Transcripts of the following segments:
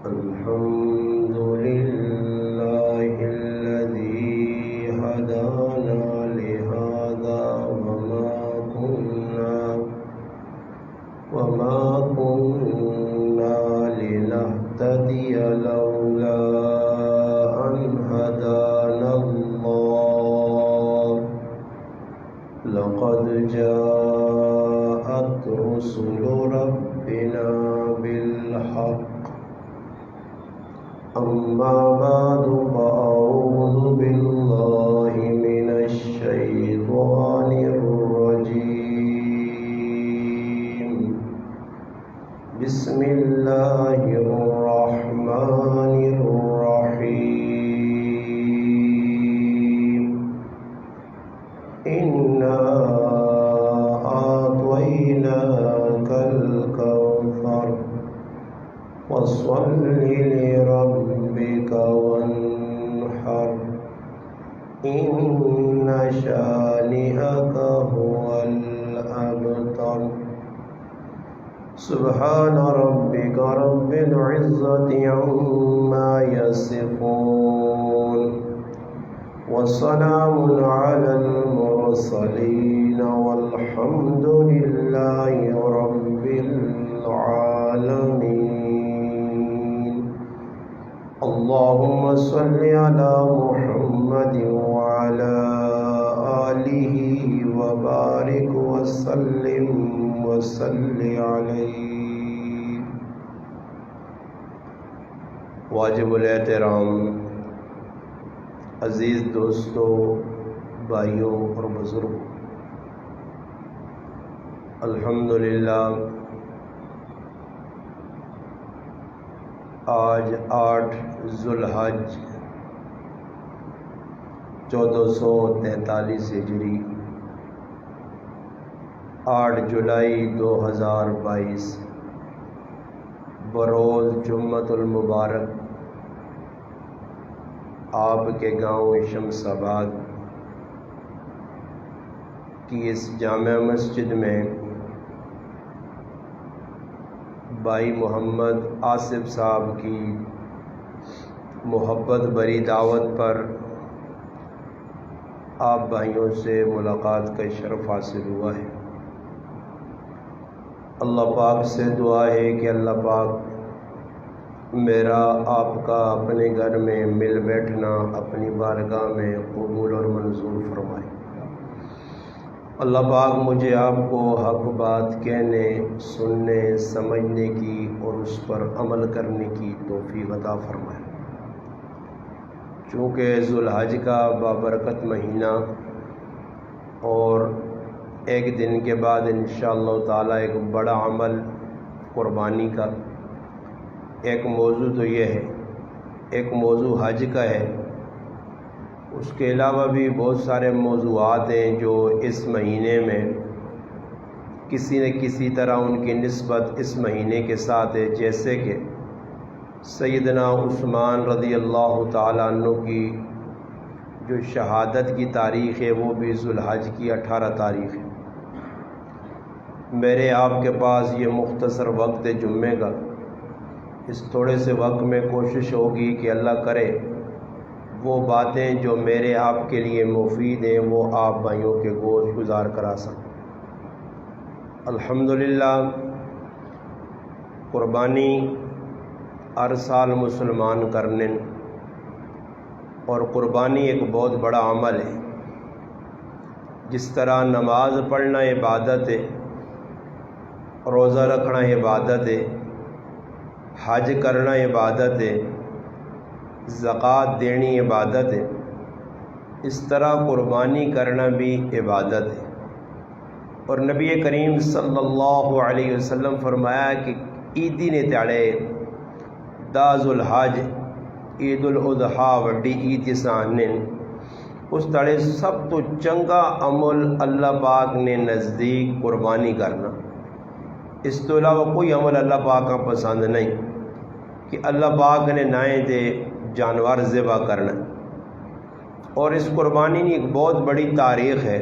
الحمد لله الذي هدانا لهذا وما كنا لنهتدي لولا أن هدانا الله لقد جاءت رسل ربنا بالحق أما بعد فأعوذ بالله من الشيطان الرجيم بسم الله الرحمن الرحيم إنا أعطيناك الكوثر فصل لربك وانحر إن شانئك هو الأبتر سبحان ربك رب العزة عما يصفون والسلام على المرسلين والحمد لله رب العالمين اللهم صل على محمد وعلى آله وبارك وسلم وصل علیہ۔ واجب الاحترام عزیز دوستوں، بھائیوں اور بزرگوں، الحمدللہ آج 8 ذوالحج 1443 ہجری 8 جولائی 2022 بروز جمعۃ المبارک آپ کے گاؤں شمس آباد کی اس جامع مسجد میں بھائی محمد آصف صاحب کی محبت بری دعوت پر آپ بھائیوں سے ملاقات کا شرف حاصل ہوا ہے۔ اللہ پاک سے دعا ہے کہ اللہ پاک میرا آپ کا اپنے گھر میں مل بیٹھنا اپنی بارگاہ میں قبول اور منظور فرمائے۔ اللہ پاک مجھے آپ کو حق بات کہنے، سننے، سمجھنے کی اور اس پر عمل کرنے کی توفیق عطا فرمائے۔ چونکہ ذوالحج کا بابرکت مہینہ اور ایک دن کے بعد انشاءاللہ تعالی ایک بڑا عمل قربانی کا، ایک موضوع تو یہ ہے، ایک موضوع حج کا ہے، اس کے علاوہ بھی بہت سارے موضوعات ہیں جو اس مہینے میں کسی نہ کسی طرح ان کی نسبت اس مہینے کے ساتھ ہے، جیسے کہ سیدنا عثمان رضی اللہ تعالیٰ عنہ کی جو شہادت کی تاریخ ہے وہ بھی ذوالحج کی 18 تاریخ ہے۔ میرے آپ کے پاس یہ مختصر وقت ہے جمعے کا، اس تھوڑے سے وقت میں کوشش ہوگی کہ اللہ کرے وہ باتیں جو میرے آپ کے لیے مفید ہیں وہ آپ بھائیوں کے گوش گزار کرا سکیں۔ الحمدللہ قربانی ہر سال مسلمان کرنے، اور قربانی ایک بہت بڑا عمل ہے۔ جس طرح نماز پڑھنا عبادت ہے، روزہ رکھنا عبادت ہے، حج کرنا عبادت ہے، زکوٰۃ دینی عبادت ہے، اس طرح قربانی کرنا بھی عبادت ہے۔ اور نبی کریم صلی اللہ علیہ وسلم فرمایا کہ عیدی نے تیڑے دا ذوالحج عید الاضحیٰ وڈی عید سانن اس تڑے سب تو چنگا عمل اللہ پاک نے نزدیک قربانی کرنا۔ اس تو علاوہ کوئی عمل اللہ پاک کا پسند نہیں کہ اللہ پاک نے نائیں دے جانور ذبح کرنا۔ اور اس قربانی کی ایک بہت بڑی تاریخ ہے،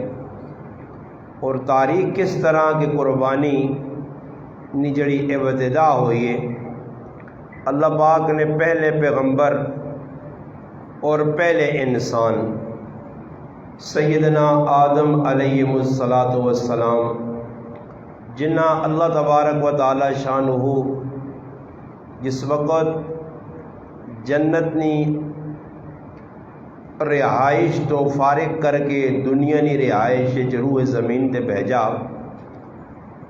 اور تاریخ کس طرح کہ قربانی نی جڑی ابتدا ہوئی ہے اللہ پاک نے پہلے پیغمبر اور پہلے انسان سیدنا آدم علیہ الصلاۃ والسلام جنہ اللہ تبارک و تعالی شانہ جس وقت جنت نی رہائش تو فارغ کر کے دنیا نی رہائش روح زمین تے بھیجا،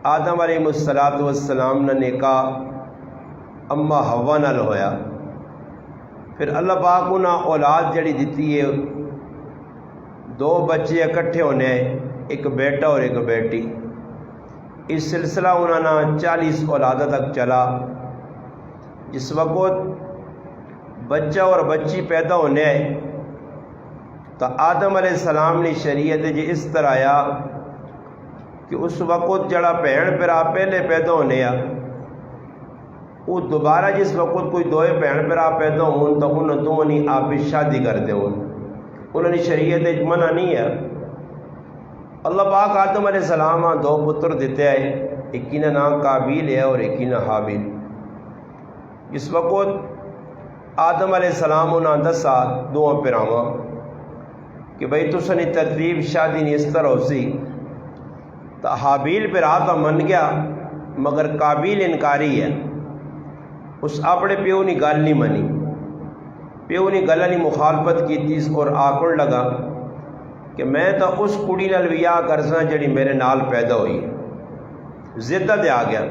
آدم علیہ الصلاۃ والسلام نے نکاح اما ہوا نال ہویا، پھر اللہ پاک انہاں اولاد جڑی دیتی ہے، دو بچے اکٹھے ہونے، ایک بیٹا اور ایک بیٹی۔ اس سلسلہ انہوں نے 40 اولادہ تک چلا۔ جس وقت بچہ اور بچی پیدا ہونے تو آدم علیہ السلام نے شریعت جی اس طرح آیا کہ اس وقت جڑا بھین بھرا پہلے پیدا ہونے وہ دوبارہ جس وقت کوئی دوئے بھین بھرا پیدا ہون تو انہوں دونوں نے آپ شادی کرتے ہون، انہوں نے شریعت منع نہیں ہے۔ اللہ پاک آدم علیہ السلام دو پتر دیتے ہیں، ایک کا نام قابیل ہے اور ایک کا حابیل۔ اس وقت آدم علیہ السلام انہوں دسا دونوں پراواں کہ بھئی تسنی ترتیب شادی نہیں اس طرح ہو سی، تو حابیل پرا تو من گیا مگر قابیل انکاری ہے، اس اپنے پیو نے گل نہیں منی، پیو نے گل نہیں مخالفت کی تیس اور آکڑ لگا کہ میں تو اس کڑی نال ویاہ کرساں جڑی میرے نال پیدا ہوئی، زدہ دے آ گیا۔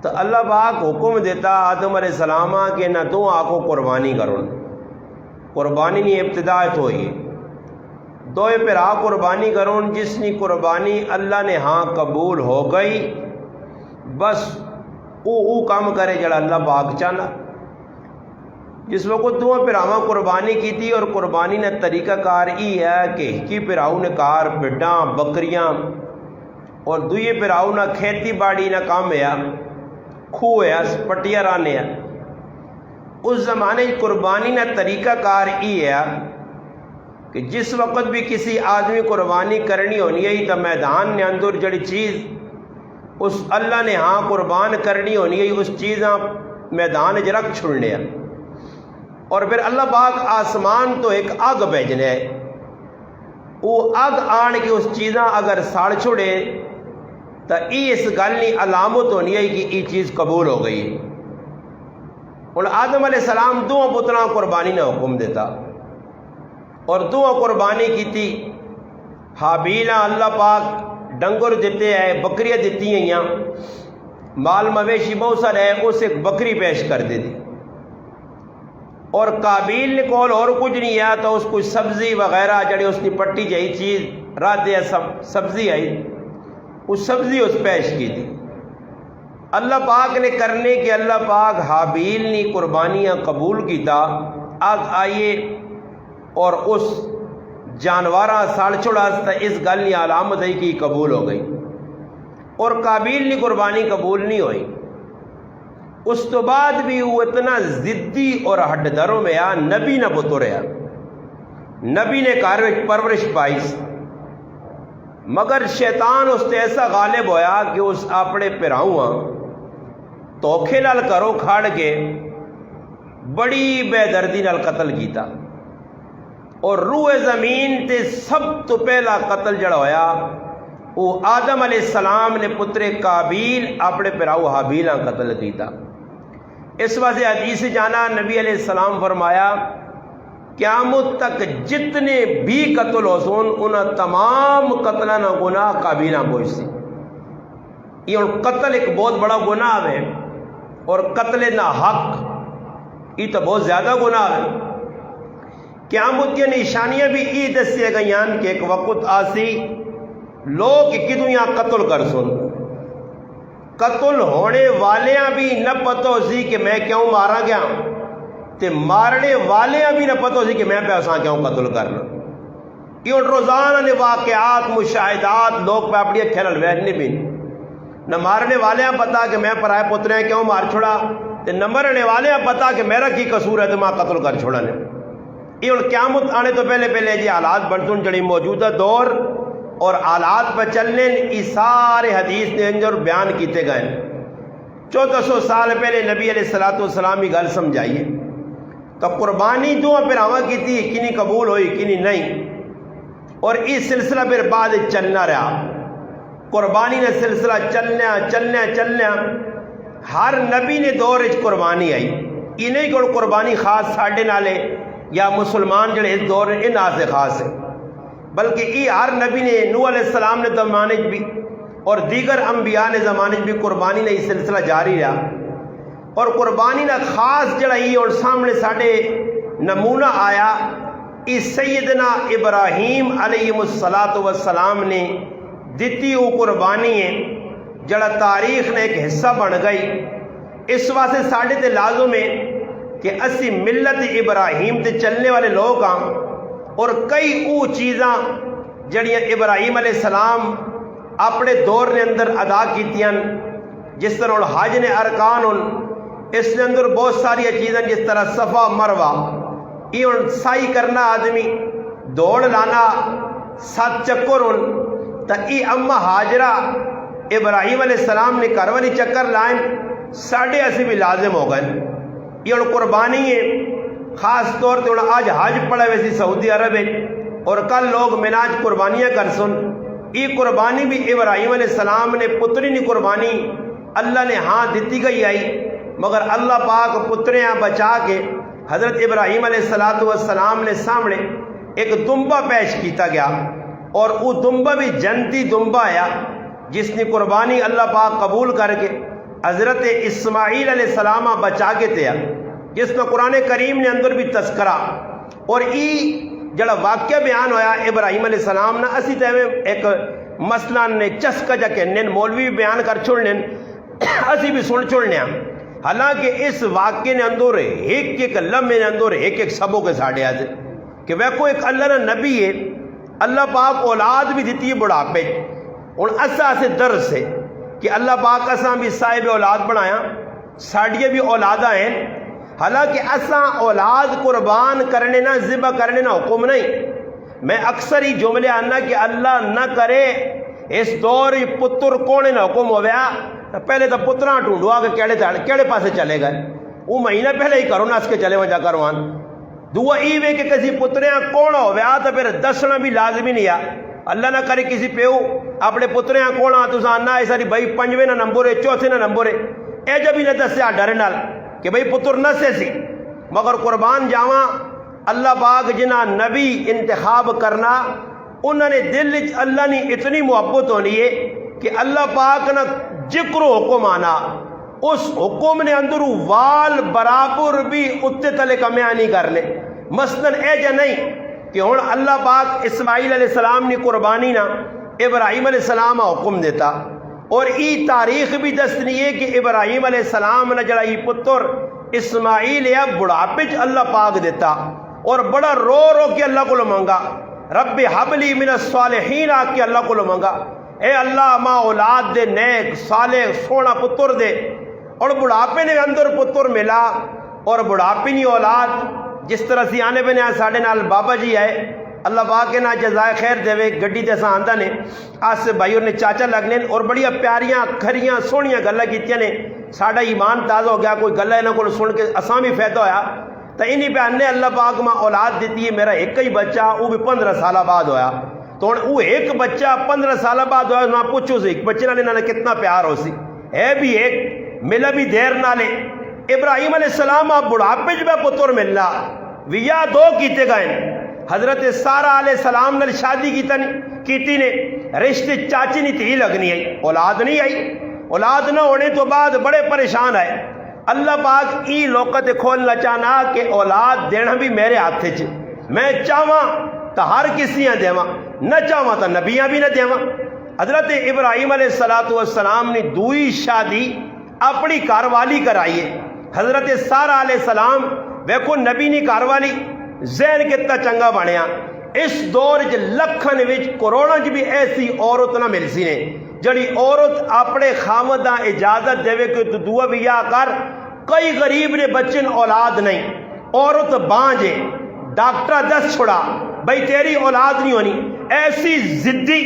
تو اللہ پاک حکم دیتا آدم علیہ السلام کہ نہ دو آنکھوں قربانی کرو، قربانی نہیں ابتدا تو ہوئی، دوئے پھر قربانی کرو، جس نے قربانی اللہ نے ہاں قبول ہو گئی بس او کام کرے جڑا اللہ پاک چاہنا۔ جس وقت دو پراواں قربانی کی تھی، اور قربانی نے طریقہ کار ای ہے کہ کی پراؤ نے کار بھڈاں بکریاں اور دوئے پراؤ نہ کھیتی باڑی نہ کام ہے، کھو ہے پٹیا رانے ہے۔ اس زمانے قربانی نہ طریقہ کار ای ہے کہ جس وقت بھی کسی آدمی قربانی کرنی ہونی ہے تو میدان نے اندر جڑی چیز اس اللہ نے ہاں قربان کرنی ہونی ہے اس چیزاں میدان رکھ چھڑنے ہیں، اور پھر اللہ پاک آسمان تو ایک اگ بھیجنے ہے، وہ اگ آن کے اس چیزاں اگر ساڑ چھوڑے تو اس گل نہیں علامت ہونی ہے کہ یہ چیز قبول ہو گئی۔ اور آدم علیہ السلام دو پتراں قربانی نے حکم دیتا اور دو قربانی کی تھی۔ حابیل اللہ پاک ڈنگر دیتے ہیں، بکریاں دیتی ہیں، مال مویشی بہت سارے ہے، اس ایک بکری پیش کر دی تھی۔ اور قابیل نے کول اور کچھ نہیں ہے تو اس کو سبزی وغیرہ جڑی اس کی پٹی جائی چیز رات دے سبزی آئی، اس سبزی اس پیش کی تھی۔ اللہ پاک نے کرنے کہ اللہ پاک حابیل نے قربانیاں قبول کیتا، آگ آئیے اور اس جانوراں ساڑ چھوڑا تا اس گل نے علامت ہے کہ قبول ہو گئی، اور قابیل نے قربانی قبول نہیں ہوئی۔ اس تو بعد بھی وہ اتنا ضدی اور ہڈ دروں میں آ نبی نہ پتر ہے، نبی نے کاروش پرورش پائی، مگر شیطان اس سے ایسا غالب ہویا کہ اس اپنے پراؤں توکھے نال کرو کھاڑ کے بڑی بے دردی نال قتل کیتا، اور روح زمین تے سب تو پہلا قتل جڑا ہویا وہ آدم علیہ السلام نے پتر قابیل اپنے پراؤ حابیل قتل کیتا۔ اس واسطے حدیث جانا نبی علیہ السلام فرمایا قیامت تک جتنے بھی قتل ہو سون انہاں تمام قتلہ نہ گناہ قابیل پہنچ سی۔ یہ قتل ایک بہت بڑا گناہ ہے، اور قتل نہ حق یہ تو بہت زیادہ گناہ ہے۔ قیامت کی نشانیاں بھی یہ دسے گئی کہ ایک وقت آسی لوگ کدوں یہاں قتل کر سن، قتل ہونے والیاں بھی نہ پتہ سی کہ میں کیوں مارا گیا، تے مارنے والیاں بھی نہ پتہ سی کہ میں پیسہ کیوں قتل کرنا۔ یہ روزانہ نے واقعات مشاہدات لوگ پہ اپنی اکھیں نال ویکھنے بھی نہ مارنے والیاں پتا کہ میں پرائے پترے کیوں مار چھوڑا، تے نہ مرنے والیاں پتا کہ میرا کی قصور ہے تو میں قتل کر چھوڑا نے۔ یہ قیامت آنے تو پہلے جی حالات بنتن جڑی موجودہ دور اور حالات پہ چلنے یہ سارے حدیث نے انجر بیان کیتے گئے۔ 1400 سال پہلے نبی علیہ السلام کی گل سمجھائیے تو قربانی دونوں پھراواں کی تھی کنی قبول ہوئی کنی نہیں، اور یہ سلسلہ پھر بعد چلنا رہا، قربانی نے سلسلہ چلنا ہر نبی نے دور وچ قربانی آئی، یہ نہیں کہ قربانی خاص ساڈے نالے یا مسلمان جڑے اس دور ان سے خاص ہے، بلکہ یہ ہر نبی نے نوح علیہ السلام نے زمانے بھی اور دیگر انبیاء نے زمانے بھی قربانی نے یہ سلسلہ جاری رہا، اور قربانی نہ خاص جڑا یہ اور سامنے ساڈے نمونہ آیا اس سیدنا ابراہیم علیہ السلام نے دیتی وہ قربانی ہے جڑا تاریخ نے ایک حصہ بن گئی۔ اس واسطے ساڈے تے لازم ہے کہ اسی ملت ابراہیم تے چلنے والے لوگ ہاں، اور کئی او چیزاں جڑیاں ابراہیم علیہ السلام اپنے دور نے اندر ادا کیتیاں، جس طرح حج نے ارکان اس نے اندر بہت ساری چیزیں جس طرح صفا مروہ، یہ سائی کرنا آدمی دوڑ لانا 7 چکر تا ای اما حاجرہ ابراہیم علیہ السلام نے گھر والی چکر لائن ساڑھے اسی بھی لازم ہو گئے۔ یہ قربانی ہے خاص طور پہ آج حج پڑھا ویسی سعودی عرب ہے، اور کل لوگ مناج قربانیاں کر سن، یہ قربانی بھی ابراہیم علیہ السلام نے پتری نے قربانی اللہ نے ہاں دیتی گئی آئی، مگر اللہ پاک پتریاں بچا کے حضرت ابراہیم علیہ السلام نے سامنے ایک دمبا پیش کیتا گیا، اور وہ دمبا بھی جنتی دمبا آیا جس نے قربانی اللہ پاک قبول کر کے حضرت اسماعیل علیہ السلام بچا کے تیا، جس میں قرآن کریم نے اندر بھی تذکرہ اور ای جڑا واقعہ بیان ہویا ابراہیم علیہ السلام نہ اسی تیوے ایک مسئلہ نے چسکا جا کے مولوی بھی بیان کر چھوڑنے اسی بھی سن چھوڑنے، حالانکہ اس واقعے نے اندر ایک لمحے نے اندر ایک سبوں کے ساڑھے آتے کہ وہ کو ایک اللہ نے نبی ہے، اللہ پاک اولاد بھی دیتی ہے بڑھاپے، اور اسا سے درس ہے کہ اللہ پاک اساں بھی صاحب اولاد بنایا، ساڑھیے بھی اولادہ ہیں، حالانکہ اساں اولاد قربان کرنے نہ ذبح کرنے نہ حکم نہیں۔ میں اکثر ہی جملے آنا کہ اللہ نہ کرے اس دور پتر کونے نہ حکم ہویا، پہلے تو پتراں ڈھونڈوا کہ کیڑے پاسے چلے گئے، وہ مہینہ پہلے ہی کرو نہ اس کے چلے وجہ کروان دعا ای وے کہ کسی پتریاں کون ہویا تو پھر دسنا بھی لازمی نہیں ہے، اللہ نہ کرے کسی پیو اپنے پتریاں کون آ تو آنا ہے ساری بھائی 5ویں نہ نمبر ہے 4تھے نہ نمبر ہے، اے جب ہی نہ دسیا ڈر نال کہ بھائی پتر نہ سے سی، مگر قربان جاواں اللہ پاک جنہ نبی انتخاب کرنا انہوں نے دل اللہ نے اتنی محبت ہونی ہے کہ اللہ پاک نہ ذکر و حکم آنا، اس حکم نے اندر وال برابر بھی اتنے تلے کمیاں نہیں کرنے، مثلاً اے جا نہیں کہ ہوں اللہ پاک اسماعیل علیہ السلام نے قربانی نہ ابراہیم علیہ السلام حکم دیتا، اور ای تاریخ بھی دستنی ہے کہ ابراہیم علیہ السلام نے جڑا ای پتر اسماعیل یا بڑھاپے اللہ پاک دیتا، اور بڑا رو رو کے اللہ کو مانگا، رب حبلی من الصالحین آ کے اللہ کو مانگا، اے اللہ ماں اولاد دے نیک صالح سونا پتر دے، اور بڑھاپے نے اندر پتر ملا، اور بڑھاپے نہیں اولاد، جس طرح سی آنے پہ ساڑھے نال بابا جی آئے اللہ پاک کے نا جزائے خیر دے گڈی تے ساں آندہ نے آج سے بھائیوں نے چاچا لگنے اور بڑیا پیاریاں کھریاں سونیاں گلہ کیتیاں نے، ساڑھا ایمان تازہ ہو گیا، کوئی گلہ انہوں کو سن کے اساں بھی فیدہ ہویا، تو انہی پہ انہیں اللہ پاک ماں اولاد دیتی ہے، میرا ایک ہی بچہ وہ بھی 15 سالہ بعد ہویا، تو وہ ایک بچہ 15 سالہ بعد ہویا، میں پوچھو سے ایک بچے نالے کتنا پیار ہو سی، ہے بھی ایک ملا بھی دیر نالے، ابراہیم علیہ السلام آپ بڑھاپے جب پتر ملنا ویا 2 کیتے گئے، حضرت سارہ علیہ السلام نے شادی کیتی نے رشتے چاچی نہیں تھی لگنی آئی، اولاد نہیں آئی، اولاد نہ ہونے تو بعد بڑے پریشان آئے، اللہ پاک ای لوکت کھولنا چاہنا کہ اولاد دینا بھی میرے ہاتھ چ، میں چاہواں تو ہر کسیاں دیواں، نہ چاہواں تو نبیاں بھی نہ دیواں۔ حضرت ابراہیم علیہ السلام نے دوئی شادی اپنی کاروالی کرائیے، حضرت سارہ علیہ السلام ویکھو نبی نے کاروالی ذہن کتنا چنگا بنیا، اس دور چ لکھن وچ کروڑاں چ بھی ایسی عورت نہ مل سی نے جڑی عورت اپنے خامداں اجازت دے کہ تو دعا بھی یا کر، کئی غریب نے بچن اولاد نہیں، عورت بانجے ڈاکٹر دس چھڑا بھئی تیری اولاد نہیں ہونی، ایسی ضدی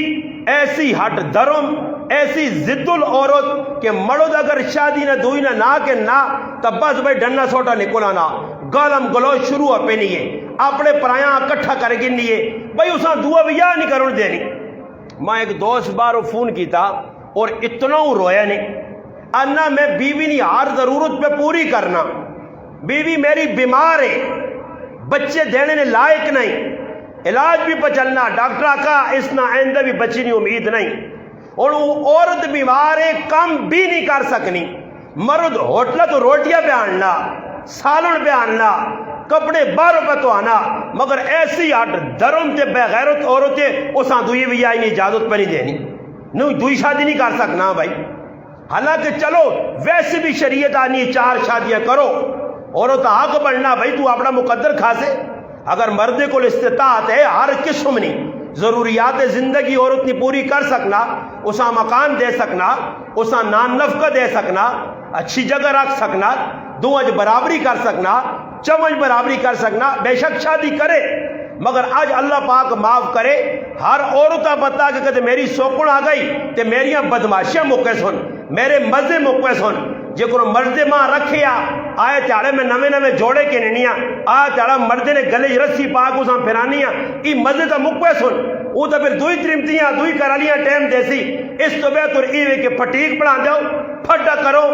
ایسی ہٹ درم ایسی ضد العورت کہ مرد اگر شادی نہ دوئی نہ کہ نہ تب بس بھائی ڈنڈا سوٹا نکل آنا گالم گلوچ شروع ہو پہ نہیں اپنے پرایاں کٹھا کر کے نہیں بھائی اساں دعا بھی یا نہیں کرن دینی. میں ایک دوست بارو فون کیتا اور اتنا رویا نہیں انا میں بیوی نہیں ہر ضرورت پہ پوری کرنا, بیوی میری بیمار ہے, بچے دینے نے لائق نہیں, علاج بھی پہ چلنا, ڈاکٹر آقا اس نہ آئندہ بھی بچی نہیں امید نہیں, اور وہ عورت بیمار ہے کام بھی نہیں کر سکنی, مرد ہوٹل تو روٹیاں پہ آننا, سالن پہ آننا, کپڑے باہروں پہ تو آنا, مگر ایسی درم تے بغیرت عورتیں اساں دوئی بھی آئی اجازت پہ نہیں دینی, نہیں دوئی شادی نہیں کر سکنا بھائی. حالانکہ چلو ویسے بھی شریعت آنی 4 شادیاں کرو, عورت حق بڑھنا بھائی تو اپنا مقدر کھاسے. اگر مردے کو استطاعت ہے ہر قسم نہیں ضروریات زندگی عورت نہیں پوری کر سکنا, اسا مکان دے سکنا, اسا نان نفقہ دے سکنا, اچھی جگہ رکھ سکنا, دوج برابری کر سکنا, چمچ برابری کر سکنا, بے شک شادی کرے. مگر آج اللہ پاک معاف کرے ہر عورتہ بتا کہ کہتے میری سوکڑ آ گئی تے میریاں بدماشیاں موقع سن, میرے مزے موقع سن, جے کو مردے ماں رکھیا آئے تیارے میں نوے جوڑے کے نینیاں آئے تیارا مردے نے گلے رسی پاک اساں پھرانیاں ای مزے تا موقع سن, وہ تو پھر دوئی ترمتیاں دوئی کرالیاں ٹیم دیسی. اس تو بہتر ایوے کہ پھٹیک پڑھا جاؤ, پھٹا کرو,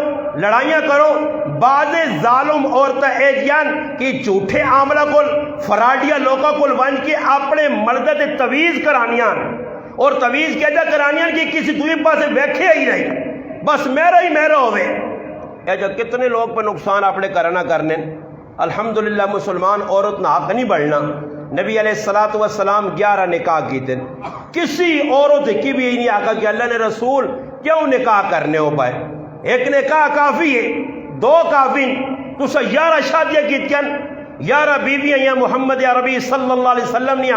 لڑائیاں کرو. بعض ظالم عورتیں ایجیان کہ جھوٹے عاملہ کل فراڈیا لوگوں کل ون کے اپنے مردے تویز کرانیاں, اور تویز کہتا کرانیاں کہ کسی دوئی پاسے بیٹھے ہی نہیں, بس میرا ہوئے. اے جو کتنے لوگ پہ نقصان اپنے کرنا کرنے. الحمدللہ مسلمان عورت نہ حق نہیں بڑھنا. نبی علیہ السلام 11 نکاح کی تھے, کسی عورت کی بھی نہیں آقا کہ اللہ نے رسول کیوں نکاح کرنے ہو پائے, ایک نکاح کافی ہے, 2 کافی. تو 11 شادیاں کی تھیں, 11 بیویاں یا محمد عربی صلی اللہ علیہ وسلم نے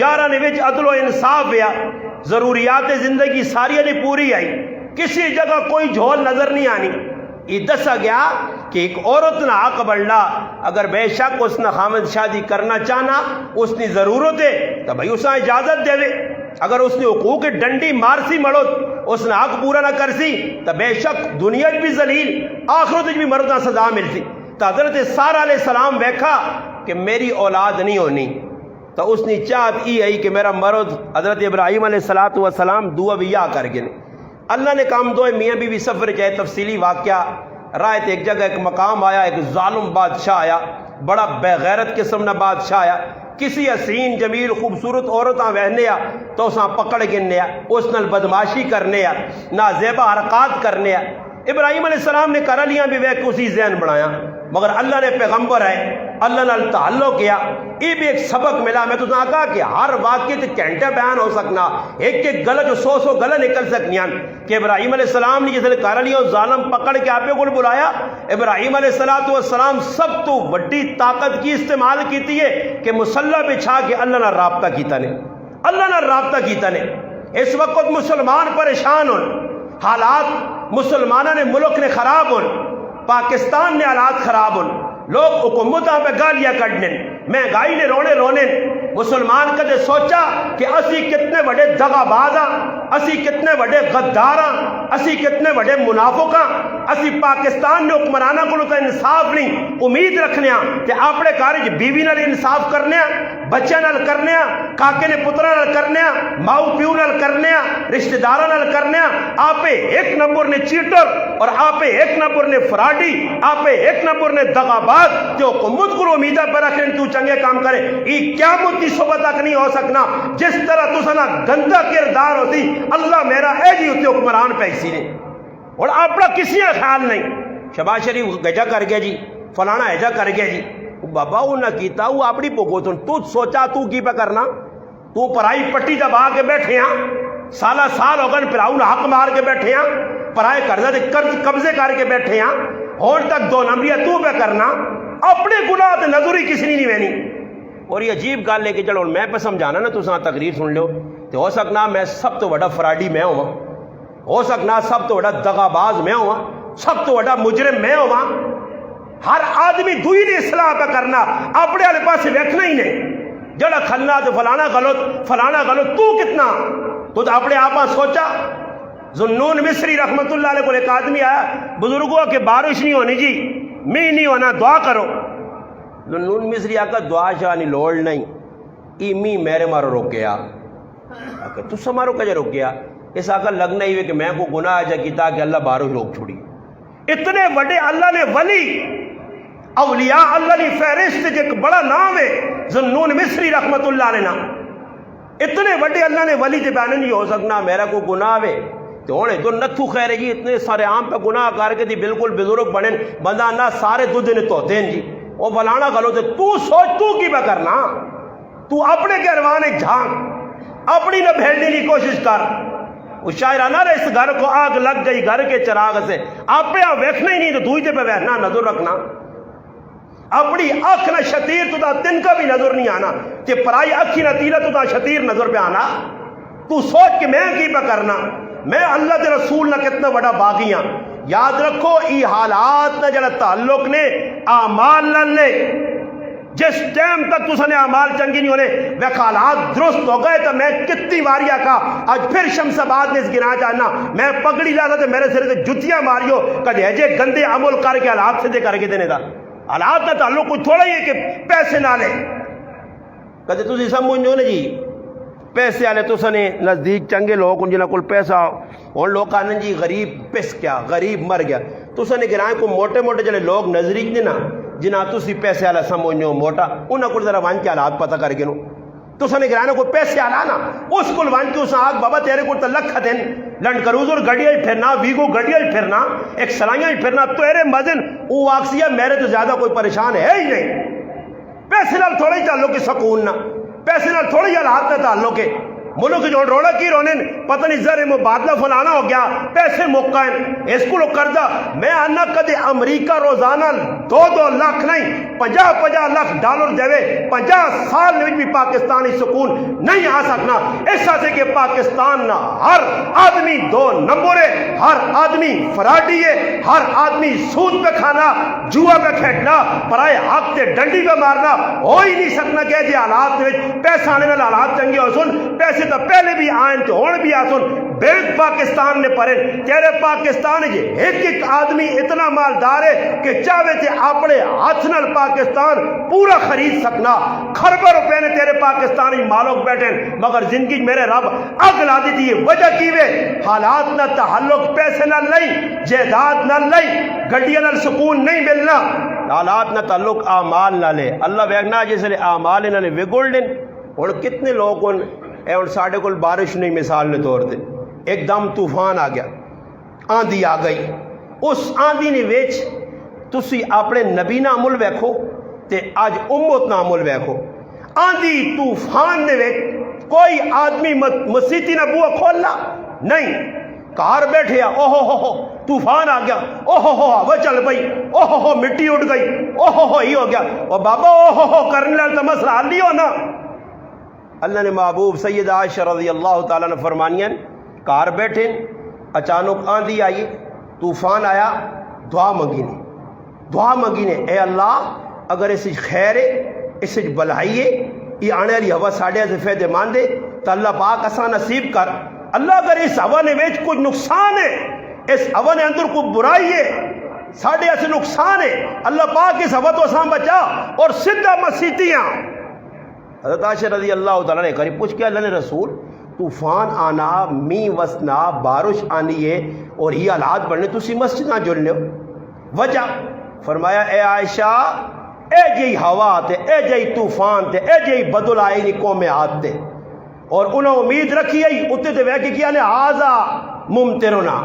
11 نے وچ عدل و انصاف یا ضروریات زندگی ساری نے پوری آئی, کسی جگہ کوئی جھول نظر نہیں آنی. یہ دسا گیا کہ ایک عورت نہ حق بڑھنا, اگر بے شک اس نے خامد شادی کرنا چاہنا, اس نے ضرورت ہے تو بھائی اسے اجازت دے دے. اگر اس نے حقوق ڈنڈی مارسی مڑو اس نے حق پورا نہ کرسی تو بے شک دنیا بھی ذلیل آخرت بھی مردہ سزا ملتی. تو حضرت سارہ علیہ السلام دیکھا کہ میری اولاد نہیں ہونی, تو اس نے چاہت ای آئی کہ میرا مرد حضرت ابراہیم علیہ السلام دعا بھی یا کر گئے. اللہ نے کام دو میاں بیوی سفر چاہے تفصیلی واقعہ رائے ایک جگہ ایک مقام آیا, ایک ظالم بادشاہ آیا, بڑا بے غیرت قسم نہ بادشاہ آیا, کسی حسین جمیل خوبصورت عورتاں وہنے آ تو اساں پکڑ گنے آ, اس نال بدماشی کرنے آ, نازیبہ حرکات کرنے آ. ابراہیم علیہ السلام نے کر لیاں بھی وہ اسی ذہن بنایا, مگر اللہ نے پیغمبر ہے اللہ نال تعلق کیا. یہ بھی ایک سبق ملا. میں تو کہا کہ ہر واقعے تے گھنٹے بیان ہو سکنا, ایک ایک گلہ جو 100 گلہ نکل سکنیاں. کہ ابراہیم علیہ السلام نے جسے کر لیا ظالم پکڑ کے آپ کو بلایا, ابراہیم علیہ السلام سب تو بڑی طاقت کی استعمال کیتی ہے کہ مسلح بچھا کے اللہ نہ رابطہ کیتا نے, اللہ نہ رابطہ کیتا نے. اس وقت مسلمان پریشان ہون, حالات مسلمانوں نے ملک نے خراب ہون, پاکستان نے حالات خراب ہون, لوگ حکومتوں پہ گالیاں کڈنے, مہنگائی نے رونے. مسلمان کدے سوچا کہ اسی کتنے بڑے دغا باز ہاں, اسی کتنے بڑے غدار ہاں, اسی کتنے بڑے منافق ہاں. اسی پاکستان نے حکمرانہ کو تو انصاف نہیں امید رکھنے ہاں کہ اپنے کارج بیوی نال انصاف کرنے ہاں, بچے نال کرنے ہاں, کاکے نے پترا نال کرنے ہاں, ماؤ پیو نال کرنے ہاں, رشتہ داراں نال کرنے ہاں. آپ ایک نمبر نے چیٹر اور آپ ایک نمبر نے فراڈی, آپ ایک نمبر نے دغا باز جو حکومت کو امیدہ پر رکھیں تو چنگے کام کرے. یہ قیامت کی صبح تک نہیں ہو سکنا جس طرح تو سنا گندا کردار ہوتی اللہ میرا اے جی ہوتے حکمران پیسی نے, اور اپنا کسی کا خیال نہیں. شباز شریف گجا کر گیا جی, فلانا ایجا کر گیا جی, بابا وہ نہ کیتا وہ اپنی پوگوتن. تو سوچا تو کی پہ کرنا, تو پرائی پٹی جب آ کے بیٹھے ہاں, سالہ سال ہو گئے پھر نہ حق مار کے بیٹھے ہاں, پرائے قرضہ قرض قبضے کر کے بیٹھے ہاں, ہون تک 2 نمبریاں تو پہ کرنا, اپنے گناہ تے نظری کسی نہیں وینی. اور یہ عجیب گل ہے کہ چلو میں پہ سمجھانا نا تو تقریر سن لو تو ہو سکنا میں سب تو بڑا فراڈی میں ہوا, ہو سکنا سب تو بڑا دغا باز میں ہوا, سب تو بڑا مجرم میں ہوا. ہر آدمی دوئی نے اصلاح پہ کرنا, اپنے والے پاس ویکھنا ہی نہیں. جڑا کھلنا تو فلانا غلط تو کتنا, تو اپنے آپ سوچا ذنون مصری رحمت اللہ علیہ کو ایک آدمی آیا، بزرگوں کہ بارش نہیں ہونی جی، می نہیں ہونا، دعا کرو۔ ذنون مصری آکا دعا شانی لوڑ نہیں، ای می میرے مارو روکیا۔ آکا تو سمارو کجا روکیا؟ اس آکا لگنا ہی ہوئے کہ میں کو گناہ جا کیتا کہ اللہ بارش روک چھوڑی۔ اتنے بڑے اللہ نے ولی، اولیاء اللہ نے فہرست ایک بڑا نام ہے ذنون مصری رحمت اللہ علیہ نا، اتنے بڑے اللہ نے ولی تے بیان نہیں ہو سکنا میرا کو گناہ ہے تو ہونے تو نتھو خیر ہے جی، اتنے سارے عام پہ گناہ کر کے دی بالکل بزرگ بنیں بندہ نہ سارے دو دن توتے ہیں جی، وہ بلانا غلط ہے۔ تو سوچ تو کی بہ کرنا، تو اپنے کے اروانے جھانک، اپنی نہ بھیڑنے کی کوشش کر۔ وہ شاعرانہ رہے اس گھر کو آگ لگ گئی گھر کے چراغ سے، آپ پہ ویکھنا ہی نہیں تو دوسرے پہ ویکھنا، نظر رکھنا اپنی اکھ نہ شتیر تو تا تن کا بھی نظر نہیں آنا کہ پرائی اکھی نہ تیرہ تو تا شتیر نظر پہ آنا۔ تو سوچ کہ میں کی پہ کرنا، میں اللہ دے رسول نہ کتنا بڑا باغیاں۔ یاد رکھو ای حالات نہ جڑا تعلق نے اعمال نہ لے، جس ٹائم تک تُس نے اعمال چنگی نہیں ہونے وہ حالات درست ہو گئے تو میں کتنی واریا کا آج پھر شمس آباد نے اس گنا جانا میں پگڑی لاتا تو میرے سرے سے جتیاں ماریو کدے ایجے گندے عمل کر کے حالات سے دے کر کے دینے دا۔ حالات نہ تعلق کوئی تھوڑا ہی ہے کہ پیسے نہ لے، کدے تُسی سمجھو نا جی پیسے آلے تو سنے نزدیک چنگے لوگ ان جنہاں کل پیسہ ان لوگ کہنے جی غریب پس کیا، غریب مر گیا، تو سنے گرائیں کو موٹے موٹے جلے لوگ نظریک نے نا جنہاں تو سی پیسے آلہ سمجھو موٹا انہاں کل ذرا وان کے حالات پتہ کر گنو، تو سنے گرائیں کو پیسے آلہ نا اس کل وان کے اس آگ بابا تیرے کو تلک دن لنڈ کروزر گڑیاں پھرنا، ویگو گڑیاں پھرنا، ایک سلائیاں پھرنا، تو ایرے مزن وہ آکسیہ میرے تو زیادہ کوئی پریشان ہے ہی نہیں۔ پیسے نال تھوڑی تعلق کی سکون نہ، پیسے نال تھوڑی حالات نہ تعلق ہے۔ ملک جو روڑا کی رونے پتہ نہیں زر مبادلہ فلانا ہو گیا، پیسے موقعیں اس کو لوگ قرضہ میں آنا کدے امریکہ روزانہ 2-2 لاکھ نہیں 50-50 لاکھ ڈالر دے 50 سال میں بھی پاکستانی سکون نہیں آ سکنا۔ ایسا سے کہ پاکستان نہ ہر آدمی 2 نمبر ہے، ہر آدمی فراڈی ہے، ہر آدمی سود پہ کھانا، جوا پہ کھیٹنا، پرائے حق تے ڈنڈی پہ مارنا ہو ہی نہیں سکنا کہ جی حالات میں پیسہ آنے میں حالات چنگے ہو سن پیسے تو پہلے بھی آئیں تو ہون بھی آسن بینک پاکستان نے پڑھیں تیرے پاکستان جے ایک آدمی اتنا مالدار ہے کہ چاہے تے اپنے ہاتھ نال پاکستان پورا خرید سکنا، خربہ روپے نے تیرے پاکستانی مالک بیٹھیں مگر زندگی میرے رب اگ لا دی دی وجہ کیوے حالات نہ تعلق پیسے نہ لئی جائیداد نہ لئی گڈیاں نال سکون نہیں ملنا، حالات نہ تعلق اعمال نہ لے اللہ بیگنا جس لئے اعمال انہوں نے وگولڈن اور کتنے لوگوں اے اور ساڑھے کل بارش نہیں مثال نے طور دے ایک دم طوفان آ گیا، آندھی آ گئی، اس آندھی نے ویچ تسی اپنے نبی نہ عمل ویکھو تے آج امت نہ عمل ویکھو۔ آندھی طوفان نے ویچ کوئی آدمی مسیتی نہ بوا کھولنا نہیں، کار بیٹھے اوہو طوفان آ گیا، اوہو ہوا چل پئی، اوہو مٹی اڑ گئی، اوہو ہی ہو گیا، اور بابا اوہو کرنے لال تو مسئلہ حل نہیں ہونا۔ اللہ نے محبوب سید عائشہ رضی اللہ تعالیٰ نے فرمانیاں کار بیٹھیں اچانک آندھی آئی طوفان آیا، دعا منگی نے اے اللہ اگر اس خیر ہے اس بلائی ہے یہ آنے والی ہوا ساڑھے سے فیدے مان دے تو اللہ پاک اساں نصیب کر۔ اللہ اگر اس ہوا نے ویچ کچھ نقصان ہے، اس ہوا نے اندر کوئی برائی ہے، ساڑھے ایسے نقصان ہے، اللہ پاک اس ہوا تو اساں بچا اور سدھا مسیتیاں۔ حضرت عائشہ رضی اللہ تعالیٰ نے قریب پوچھ کیا اللہ نے رسول طوفان آنا می وسنا بارش آنی ہے اور یہ حالات بڑھنے تسی مسجد نہ جڑنے ہو، وجہ فرمایا اے عائشہ اے جئی ہوا تے اے جئی طوفان تے اے جئی بدل آئی نی قوم عاد تے اور انہوں امید رکھی ہے اتنے تے ویکھی کیا نے آزا ممترنا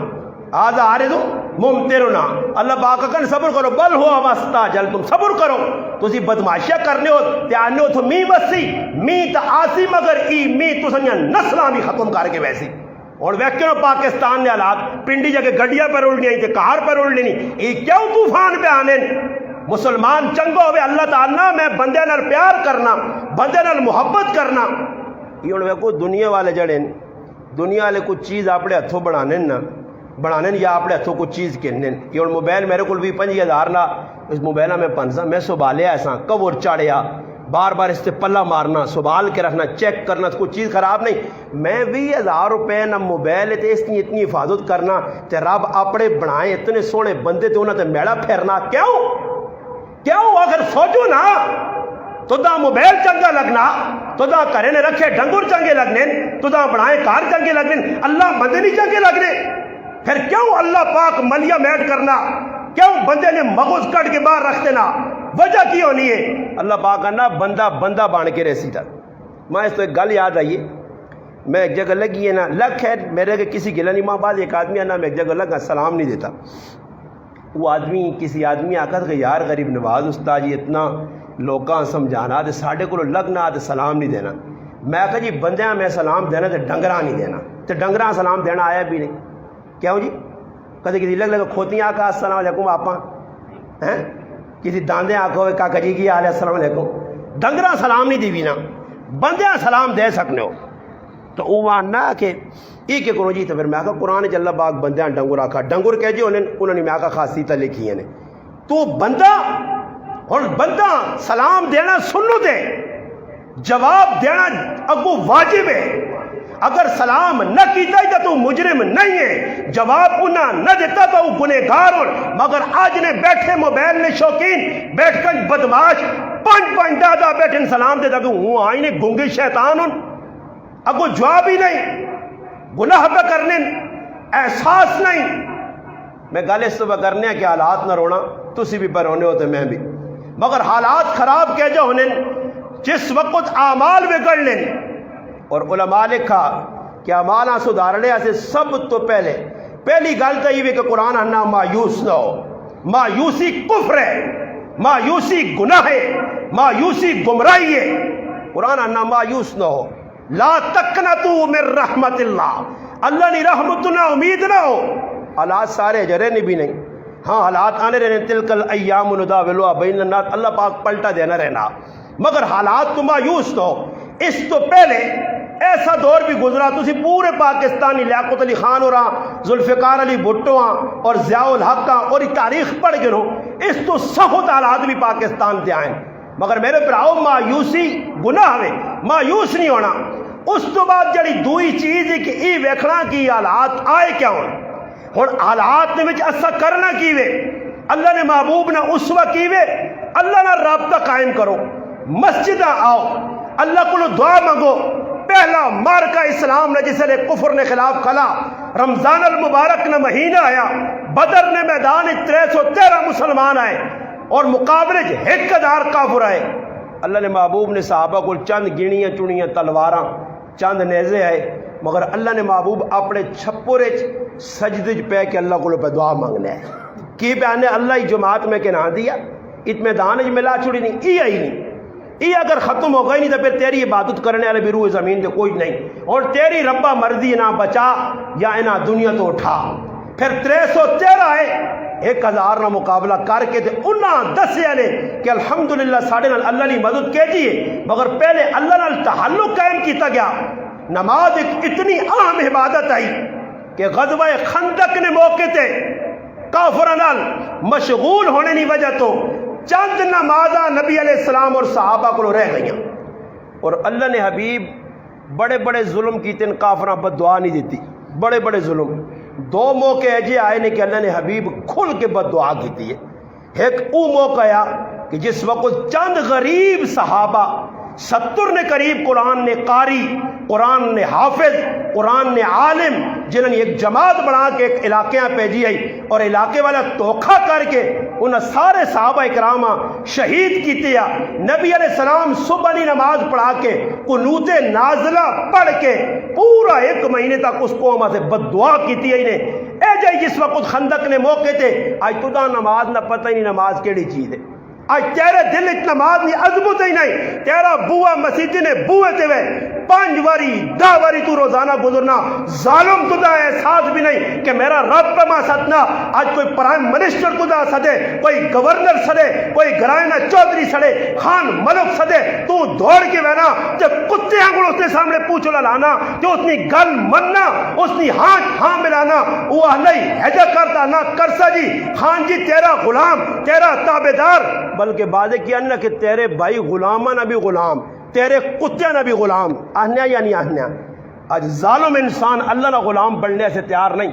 آزا آرے دو ممترنا اللہ پاک کہن صبر کرو بل ہوا واسطہ جل تم صبر کرو تسی بدماشیاں کرنے ہو تے آنے ہو تو می وسی می تا آسی مگر ای می تو سنیا نسلہ بھی ختم کر کے ویسی اور ویکھنو پاکستان نے حالات پنڈی جگہ گڈیاں پر اڑنی آئی تے کار پر اڑنی نہیں یہ کیوں طوفان پہ آنے مسلمان چنگو ہوئے اللہ تعالیٰ میں بندے نال پیار کرنا بندے نال محبت کرنا یہ ویکھو دنیا والے جڑے دنیا والے کچھ چیز اپنے ہتھوں بنانے یا اپنے ہتھوں کچھ چیز کہنے یہ موبائل میرے کو بھی 5000 نا اس موبائل میں 500 میں سنبھالیا ایسا کور چاڑیا بار بار اس سے پلہ مارنا، سنبھال کے رکھنا، چیک کرنا کوئی چیز خراب نہیں. میں 20,000 روپے نہ موبائل تے اس کی اتنی حفاظت کرنا تے رب اپنے بنائے اتنے سونے بندے تے انہوں تے میڑا پھیرنا کیوں اگر سوچو نا تو دا موبائل چنگا لگنا، تو دا کرے نے رکھے ڈنگر چنگے لگنے، تو دا بنائے کار چنگے لگنے، اللہ بندے نہیں چنگے لگنے. پھر کیوں اللہ پاک ملیا میٹ کرنا، کیوں بندے نے مغز کٹ کے باہر رکھ دینا، وجہ کی ہونی ہے؟ اللہ پاک کہنا بندہ بان کے رسی تھا. میں اس تو ایک گل یاد آئیے، میں ایک جگہ لگی ہے نا لگ ہے میرے کے کسی گلہ نہیں، ماں بعد ایک آدمی ہے نا، میں ایک جگہ لگا سلام نہیں دیتا. وہ آدمی کسی آدمی آکھا تھا کہ یار غریب نواز استاد جی اتنا لوکاں سمجھانا تے ساڈے کو لگنا تے سلام نہیں دینا. میں کہا جی بندیاں میں سلام دینا تے ڈنگراں نہیں دینا، تے ڈنگراں سلام دینا آیا بھی نہیں. کیوں جی؟ کدے کسی لگ کھوتیاں آکھا السلام علیکم آپاں ہیں، کسی داندے آکھو کاکا جی کی حال ہے السلام علیکم. ڈنگراں سلام نہیں دیوی نا، بندیاں سلام دے سکنے ہو. تو وہ آنا کہ یہ کہ کرو جی. تو پھر میں آکھا قرآن چ اللہ پاک بندیاں ڈنگر آکھا، ڈنگر کہہ جی انہوں نے میں آکھا خاصیتاں لکھی ہیں. تو بندہ سلام دینا سنو دے، جواب دینا اگو واجب ہے. اگر سلام نہ کیتا ہی تو مجرم نہیں ہے، جواب انہاں نہ دیتا تو وہ گنہگار ہو. مگر آج نے بیٹھے موبائل نے شوقین بیٹھ کر بدماش پانچ دادا بیٹھے سلام دیتا کہ ہوں آئی نے گنگی شیطان ہوں، اگو جواب ہی نہیں، گناہ پہ کرنے احساس نہیں. میں گل اس طرح کرنے کہ حالات نہ رونا، تسی بھی پر رونے ہوتے میں بھی، مگر حالات خراب کہہ جو ہونے جس وقت اعمال بگڑ لیں. اور علماء لکھا کہ اعمال سدھارنے سے سب تو پہلی گل تو یہ کہ قرآن ہننا مایوس نہ ہو. مایوسی کفر ہے، مایوسی گناہ ہے، مایوسی گمراہی ہے. قرآن ہننا مایوس نہ ہو. لا تقنطوا من رحمت اللہ نے رحمت نہ امید نہ ہو. حالات سارے جرے نہیں بھی نہیں، ہاں حالات آنے رہنے، تلک الایام نداولها بین الناس، اللہ پاک پلٹا دینا رہنا، مگر حالات تو مایوس نہ ہو. اس تو پہلے ایسا دور بھی گزرا، تسی پورے پاکستانی لیاقت علی خان اور ذوالفقار علی بھٹو اور ضیاء الحق اور تاریخ پڑھ گئے، اس تو سخت حالات بھی پاکستان سے آئے. مگر میرے پراؤ مایوسی گناہ ہے، مایوس نہیں ہونا. اس تو بعد جڑی دوئی چیز ہے کہ ای ویکھنا کی حالات آئے کیا ہوں حالات نے وچ اسا کرنا کیوے. اللہ نے محبوب نے اسوہ کیوے، اللہ نے رابطہ قائم کرو، مسجدہ آؤ، اللہ کو دعا مانگو. پہلا مارکہ اسلام نے جسے لے کفر نے خلاف کھلا، رمضان المبارک نے مہینہ آیا، بدر نے میدان 313 مسلمان آئے اور مقابلے 1000 کافر آئے. اللہ نے محبوب نے صحابہ کو چند گنیاں چنیاں تلواراں چند نیزے آئے، مگر اللہ نے محبوب اپنے چھپورے سجدے پہ کہ اللہ کو پہ دعا مانگنا ہے. کی پہنے اللہ ہی جماعت میں کہ نہ دیا ات میدان ملا چھڑی نہیں، ای آئی نہیں. یہ اگر ختم ہو گئی نہیں تو پھر تیری عبادت کرنے والے بھی روح زمین سے کوئی نہیں، اور تیری ربا مرضی نہ بچا یا انہاں دنیا تو اٹھا. پھر 313 آئے، 1000 نہ مقابلہ کر کے تے انہاں دسیا نے کہ الحمدللہ ساڑھے نال اللہ نے مدد کیجیے، مگر پہلے اللہ نال تعلق قائم کیتا گیا. نماز ایک اتنی اہم عبادت آئی کہ غزوہ خندق نے موقع تے کافراں نال مشغول ہونے کی وجہ تو چند نمازاں نبی علیہ السلام اور صحابہ کو رہ گئیں، اور اللہ نے حبیب بڑے بڑے ظلم کیتے ان کافراں بد دعا نہیں دیتی، بڑے بڑے ظلم. 2 موقع ایجے آئے نے کہ اللہ نے حبیب کھل کے بد دعا کی ہے. ایک او موقع آیا کہ جس وقت چند غریب صحابہ 70 نے قریب قرآن نے قاری، قرآن نے حافظ، قرآن نے عالم، جنہوں نے ایک جماعت بنا کے ایک علاقے بھیجی آئی اور علاقے والا دھوکھا کر کے انہیں سارے صحابہ اکرامہ شہید کیتے. نبی علیہ السلام صبح کی نماز پڑھا کے قنوت نازلہ پڑھ کے پورا 1 مہینے تک اس قوم سے بد دعا کیتی ہے. اے جائی جس وقت خندق نے موقع تھے آج تو دا نماز نہ پتہ ہی نہیں نماز کیڑی چیز ہے. آج تیرے دل نماز نہیں عظمت ہی نہیں، تیرا بوا مسیح نے بوئے تے وے 5 واری 10 واری تو روزانہ گزرنا، ظالم تدا احساس بھی نہیں کہ میرا رب پہ ماں ستنا. آج کوئی پرائم منسٹر تدا سدے، کوئی گورنر سدے، کوئی گرائنہ چودھری سدے، خان ملک سدے، تو دوڑ کے بہنا جب کتے آنگل اس نے سامنے پوچھ لانا جو اس نے گل مننا، اس نے ہاں ملانا، وہ نہیں ہجا کرتا نہ کرسا جی خان جی تیرا غلام، تیرا تابعدار، بلکہ بادے کیا نہ کہ تیرے بھائی غلامہ نہ بھی غلام، تیرے کتے نہ بھی غلام. آہنیا یا نہیں آہنیا؟ آج ظالم انسان اللہ نہ غلام بننے سے تیار نہیں،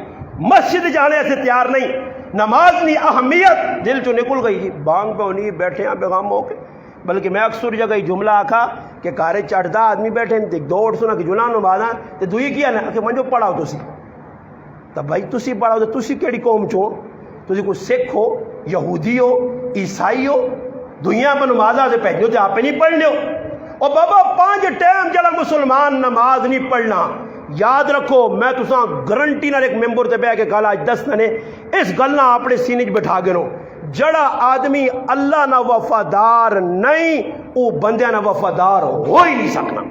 مسجد جانے سے تیار نہیں، نماز نہیں اہمیت دل چو نکل گئی. بانگ پہ ہونی بیٹھے ہیں بیغام ہو کے. بلکہ میں اکثر جگہ جملہ آکھا کہ کارے چڑھدا آدمی بیٹھے ہیں دوڑ سنا کہ جنان نمازاں تے دوئی کیا نا کہ منجو پڑھاؤ تسی. تب بھائی تسی پڑھاؤ تو تسی کیڑی قوم چو؟ تسی کوئی سکھ ہو، یہودی ہو، عیسائی ہو، دنیا میں نمازاں سے پہنجو تے آپ نہیں پڑھنے ہو. اور بابا 5 ٹائم جلا مسلمان نماز نہیں پڑھنا. یاد رکھو میں تساں گرنٹی نال ایک ممبر تے بیٹھ کے گل اج دسنا نے، اس گل نہ اپنے سینے وچ بٹھا گنو. جڑا آدمی اللہ نہ وفادار نہیں وہ بندیاں نہ وفادار ہو ہی نہیں سکنا.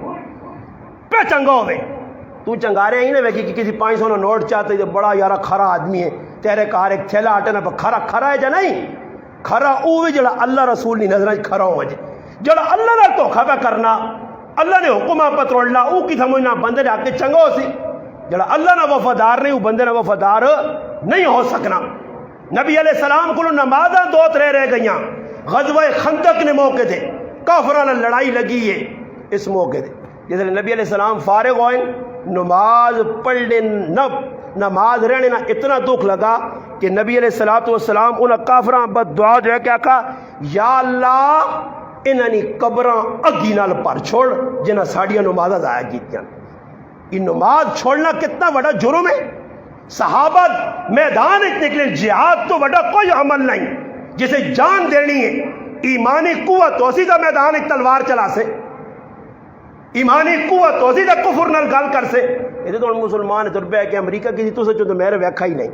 پہ چنگا ہوئے تو چنگا رہے ہی نہ ویکھی کہ کسی 500 نہ نوٹ چاہتے جو بڑا یارا کھرا آدمی ہے، تیرے کار ایک تھیلا آٹے نہ کھرا ہے جا نہیں کھرا اوہ جڑا اللہ رسول نہیں نظرہ کھرا ہو جائے، جڑا اللہ نہ تو کھا کرنا اللہ نے حکمہ پترولنا او کی سمجھنا بندے نے آکے چنگا ہو سی. جڑا اللہ نہ وفادار نہیں وہ بندے نہ وفادار نہیں ہو سکنا. نبی علیہ السلام کو نمازاں 2-3 رہ گئیاں. غزوہ خندق نے موقع تھے، کافرانہ لڑائی لگی ہے اس موقع تھے. جس نبی علیہ السلام فارغ ہوئے نماز پڑھنے نماز رہنے نہ اتنا دکھ لگا کہ نبی علیہ السلام انہاں کافراں بد دعا جو ہے کیا کہا، یا اللہ انہاں قبراں اگی نال پر چھوڑ جنہاں ساڑیاں نمازاں ضائع کیتیاں. یہ نماز چھوڑنا کتنا بڑا جرم ہے. صحابہ میدان نکلے، جہاد تو بڑا کوئی عمل نہیں جسے جان دینی ہے. ایمانی قوت توسی دا میدان ایک تلوار چلا سے، ایمانی قوت توسی دا کفر نال گل کر سے. یہ تو مسلمان ہے تربیہ کہ امریکہ کی تو سچو تو میرے ویکھا ہی نہیں.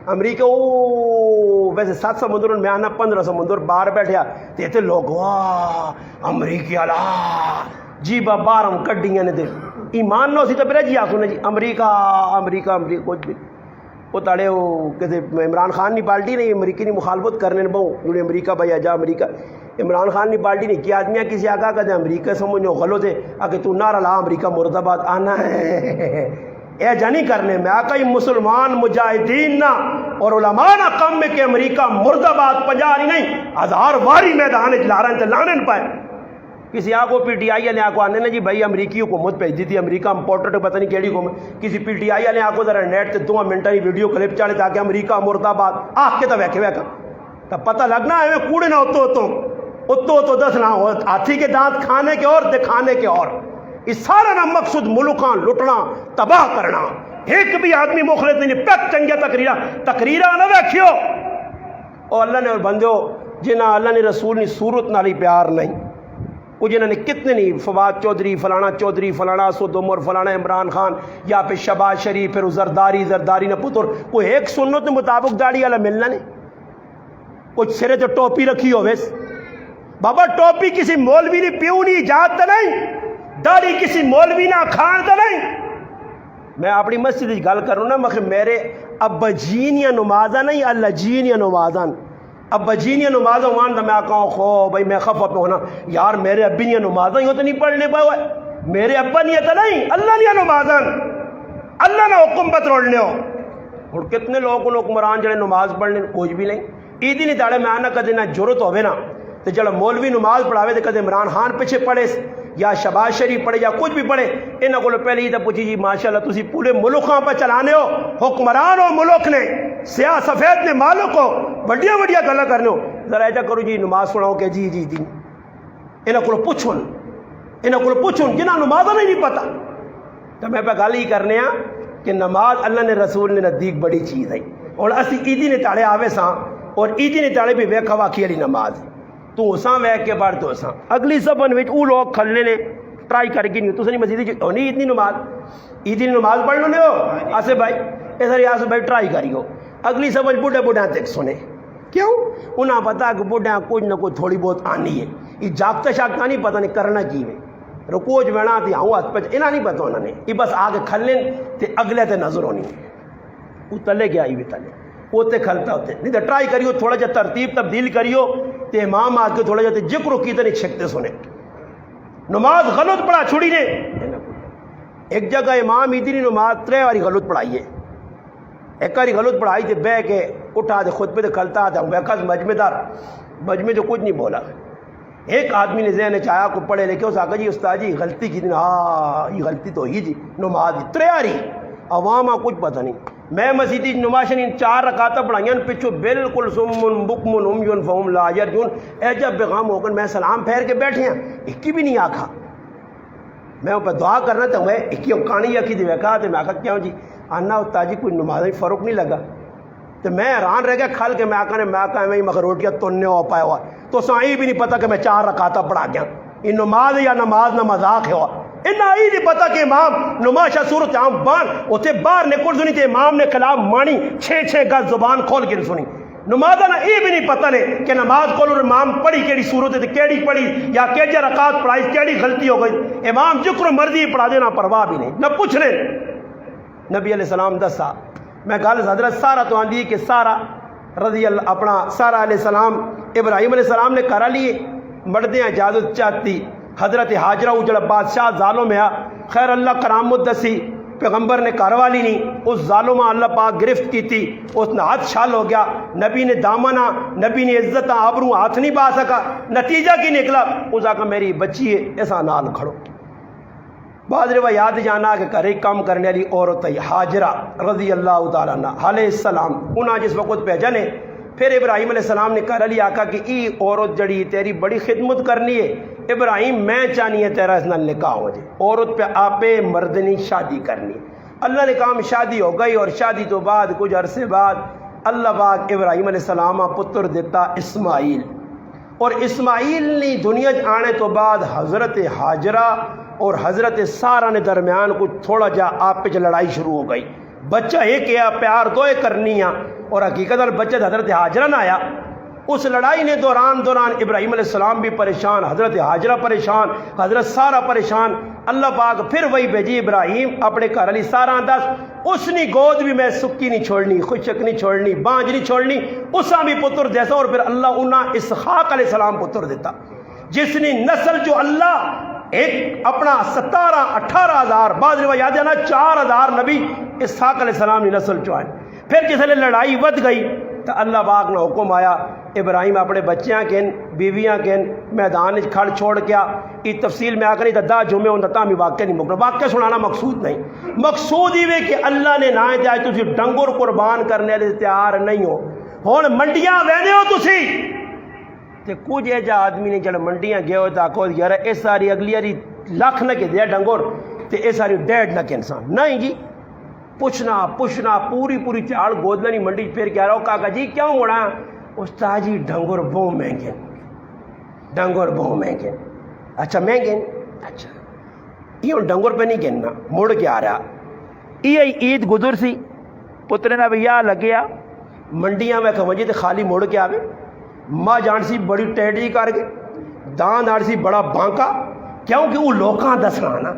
امریکہ او ویسے 7 سمندر میں آنا 15 سمندر باہر بیٹھیا تے لوگ واہ امریکہ اللہ جی باہر ہم کڈیاں نے دے ایمان نہ سی تو پھر جی آسو نے جی امریکہ امریکہ امریکہ کچھ بھی وہ تاڑے وہ کہتے عمران خان کی پارٹی نہیں امریکی کی مخالفت کرنے بہو جڑے امریکہ بھائی آجا امریکہ عمران خان کی پارٹی نہیں کیا آدمیاں کسی آگاہ کہتے امریکہ سمجھو غلط ہے آگے تو نعرہ لا امریکہ مرد آباد آنا ہے اے جانی کرنے میں آقا مسلمان مجاہدین نہ اور علماء نہ کم میں کہ امریکہ مرد آباد 50 نہیں 1000 واری میدان لارن تے لانے پائے. کسی آگو پی ٹی آئی نے آگو آنے نا جی بھائی امریکی حکومت بھیج دی تھی امریکہ امپورٹڈ پتہ نہیں کیڑی حکومت کسی پی ٹی آئی نے آگو ذرا نیٹ تے 2 منٹ کی ویڈیو کلپ چاڑے تاکہ امریکہ مرد آباد آہ کے تو ویکھے ویکھا تو پتہ لگنا ہے میں کوڑے نہ اتو دسنا ہاتھی کے دانت کھانے کے اور دکھانے کے اور اس سارا نہ مقصود ملکاں لٹنا تباہ کرنا. ایک بھی آدمی مخلص نہیں پیک چنگیا تقریرہ نہ ویکھیو اور اللہ نے بندو جنہ اللہ نے رسول نے صورت نالی پیار نہیں وہ جنہوں نے کتنے نہیں فواد چودھری فلانا اسد عمر فلانا عمران خان یا پھر شہباز شریف پھر زرداری نہ پتر کوئی ایک سنت کے مطابق داڑھی والا ملنا نہیں کچھ سرے تو ٹوپی رکھی ہو ویس بابا ٹوپی کسی مولوی نے پیو نہیں ایجاد تو نہیں داڑھی کسی مولوی نہ کھان تو نہیں. میں اپنی مسجد کی گل کروں نا مگر میرے ابا جینیاں نمازاں نہیں اللہ جینیاں نمازاں ابا جینیاں نمازاں مان تو میں کہوں خو بھائی میں خفا پہ ہونا یار میرے ابی نیاں نمازاں ہی ہو تو نہیں پڑھنے پاؤ میرے ابا نہیں تو نہیں اللہ نیاں نمازاں اللہ نے حکم بتروڑنے ہو. اور کتنے لوگ حکمران جڑے نماز پڑھنے کچھ بھی نہیں عیدی نہیں داڑے میں آنا کدے نہ ضرورت ہوئے نا تو جڑا مولوی نماز پڑھاوے تو کدے عمران خان پیچھے پڑھے یا شہباز شریف پڑھے یا کچھ بھی پڑھے انہوں کو پہلے ہی تو پوچھی جی ماشاءاللہ تسی پورے ملکاں پہ چلانے ہو حکمران ہو ملک نے سیاہ سفید نے مالک ہو بڑیا گلا کرنے ہو ذرا ایسا کرو جی نماز پڑھاؤ کہ جی انہوں کو پوچھن جنہاں نماز نہیں پتہ تو میں پہ گل ہی کرنے ہاں کہ نماز اللہ نے رسول نے نزدیک بڑی چیز ہے اور اسی عیدی نے تاڑے آوے ساں اور عیدی نے تاڑے بھی ویکھا واقعی والی نماز تو اساں ویکھ کے بڑھ تو اساں اگلی سبن وچ او لوگ کھلنے نے ٹرائی کر کے نہیں تو نہیں مسجد ہونی اتنی نماز عیدی نماز پڑھ لو ہو آسے بھائی ایسا ریاض بھائی ٹرائی کریو اگلی سبن بوڑھے تک سنے کیوں انہاں پتہ کہ بوڑھے کچھ نہ کچھ تھوڑی بہت آنی ہے یہ جاگتا شاگتا نہیں پتہ نہیں کرنا کی ہے رکوع جو بنا تے آؤں ہاتھ پہ انہاں نہیں پتہ انہوں نے یہ بس آگے کھلیں تے اگلے تے نظر ہونی وہ تلے گیا ہی بھی تلے وہ تے کھلتا ہوتے نہیں تو ٹرائی کریو تھوڑا جا ترتیب تبدیل کریو تے امام آ کے تھوڑا جا تے جکرو کی تے نہیں چھکتے سنے نماز غلط پڑھا چھوڑی نے ایک جگہ امام ادری نماز 3 باری غلط پڑھائی ہے ایک باری غلط پڑھائی تے بہ کے اٹھا دے خطبے تے کھلتا تھا بیکاز مجمع جو کچھ نہیں بولا ایک آدمی نے ذہن چاہا کو پڑھے لکھے اس آگا جی استاد جی غلطی کی دن یہ غلطی تو ہی جی نماز 3 باری عوام کچھ پتہ نہیں میں مسیدی نماز نہیں 4 رکعتیں پڑھائیاں پچھو بالکل سمن بکمن عمیٌ فہم لا یرجون اے جب بیغام ہو کر میں سلام پھیر کے بیٹھے ہیں ایک کی بھی نہیں آکھا میں ان پہ دعا کرنا تو میں ایک کی کہانی یا کی دے کہا تو میں آکھا کیوں جی آنا استاد جی کوئی نماز میں فرق نہیں لگا تو میں حیران رہ گیا کھل کے میں آکھا میں مگر روٹیاں تننے ہو پایا ہوا تو سائیں بھی نہیں پتا کہ میں 4 رکعتیں پڑھا گیا یہ نماز یا نماز نہ مذاق ہے انہاں ہی نہیں پتا کہ امام نماز صورت عام بان اتنے باہر نکل سنی تے امام نے کلام مانی 6 گز زبان کھول کے سنی نماز نہ یہ بھی نہیں پتہ لے کہ نماز کھولو امام پڑھی کیڑی صورت ہے کیڑی پڑھی یا کیجا رکعت پڑھائی کیڑی غلطی ہو گئی امام جکر مرضی پڑھا دینا پرواہ بھی نہیں نہ پوچھ لے نبی علیہ السلام دسا میں گل حضرت سارا تو آندھی کہ سارا رضی اللہ اپنا سارا علیہ السلام ابراہیم علیہ السلام نے کرا لیے مردیاں اجازت چاہتی حضرت حاجرہ اجڑا بادشاہ ظالم ہے خیر اللہ کرامت دسی پیغمبر نے کاروالی نہیں اس ظالمہ اللہ پاک گرفت کی تھی اس نے ہاتھ چھال ہو گیا نبی نے دامنا نبی نے عزت آبرو ہاتھ نہیں با سکا نتیجہ کی نکلا اس آقا میری بچی ہے ایسا نال کھڑو بعض روایات جانا کہ کرے کام کرنے والی عورت ہے حاجرہ رضی اللہ تعالیٰ عنہ علیہ السلام انہاں جس وقت بھیجا نے پھر ابراہیم علیہ السلام نے کہا علی آقا کہ ای عورت جڑی تیری بڑی خدمت کرنی ہے ابراہیم میں چاہنی ہے تیرا اس نال نکاح ہو جائے عورت پہ آپے مردنی شادی کرنی اللہ نے کہا شادی ہو گئی اور شادی تو بعد کچھ عرصے بعد اللہ پاک ابراہیم علیہ السلام پتر دیتا اسماعیل اور اسماعیل نے دنیا آنے تو بعد حضرت حاجرہ اور حضرت سارا نے درمیان کچھ تھوڑا جا آپ پہ لڑائی شروع ہو گئی بچہ ایک ہے پیار دوئے کرنی اور حقیقت بچہ حضرت حاجرہ نہ آیا اس لڑائی نے دوران ابراہیم علیہ السلام بھی پریشان حضرت حاجرہ پریشان حضرت سارا پریشان اللہ پاک پھر وہی بھیجی ابراہیم اپنے گھر علی سارا دس اس نے گود بھی میں سکی نہیں چھوڑنی خشک نہیں چھوڑنی بانج نہیں چھوڑنی اسا بھی پتر جیسا اور پھر اللہ انہاں اسحاق علیہ السلام پتر دیتا جس نے نسل جو اللہ ایک اپنا 17-18 ہزار بعض روایات ہے نا 4,000 نبی اسحاق علیہ السلام نے نسل چوائے پھر جس نے لڑائی ود گئی تو اللہ پاک نے حکم آیا ابراہیم اپنے بچیاں کن بیویاں کن میدان کھڑ چھوڑ کیا یہ تفصیل میں آ کر دا جمعے ہوں تامی واقعہ نہیں مکر واقعہ سنانا مقصود نہیں مقصود ہی کہ اللہ نے نہ جائے تسی ڈنگر قربان کرنے دے تیار نہیں ہو ہون منڈیاں وینے ہو تسی تے کچھ ایجا آدمی نے جڑ منڈیاں گئے ہو تا کو یار اس ساری اگلی اری لاکھ نہ کے دیا ڈنگر تے اس ساری 1.5 لاکھ انسان نہیں جی پوچھنا پوری چاڑ گودلنی منڈی پھر کہہ رہا ہو کاکا جی کیوں مڑا استاد جی ڈنگر بہت مہنگے اچھا مہنگے اچھا یہ ڈنگر پہ نہیں گننا مڑ کے آ رہا یہ عید گزر سی پترے نہ بھیا لگیا منڈیاں میں کھوجی تے خالی مڑ کے آوے ماں جان سی بڑی ٹیڈی کر کے دان آڑ سی بڑا بانکا کیونکہ وہ لوکاں دسنا نا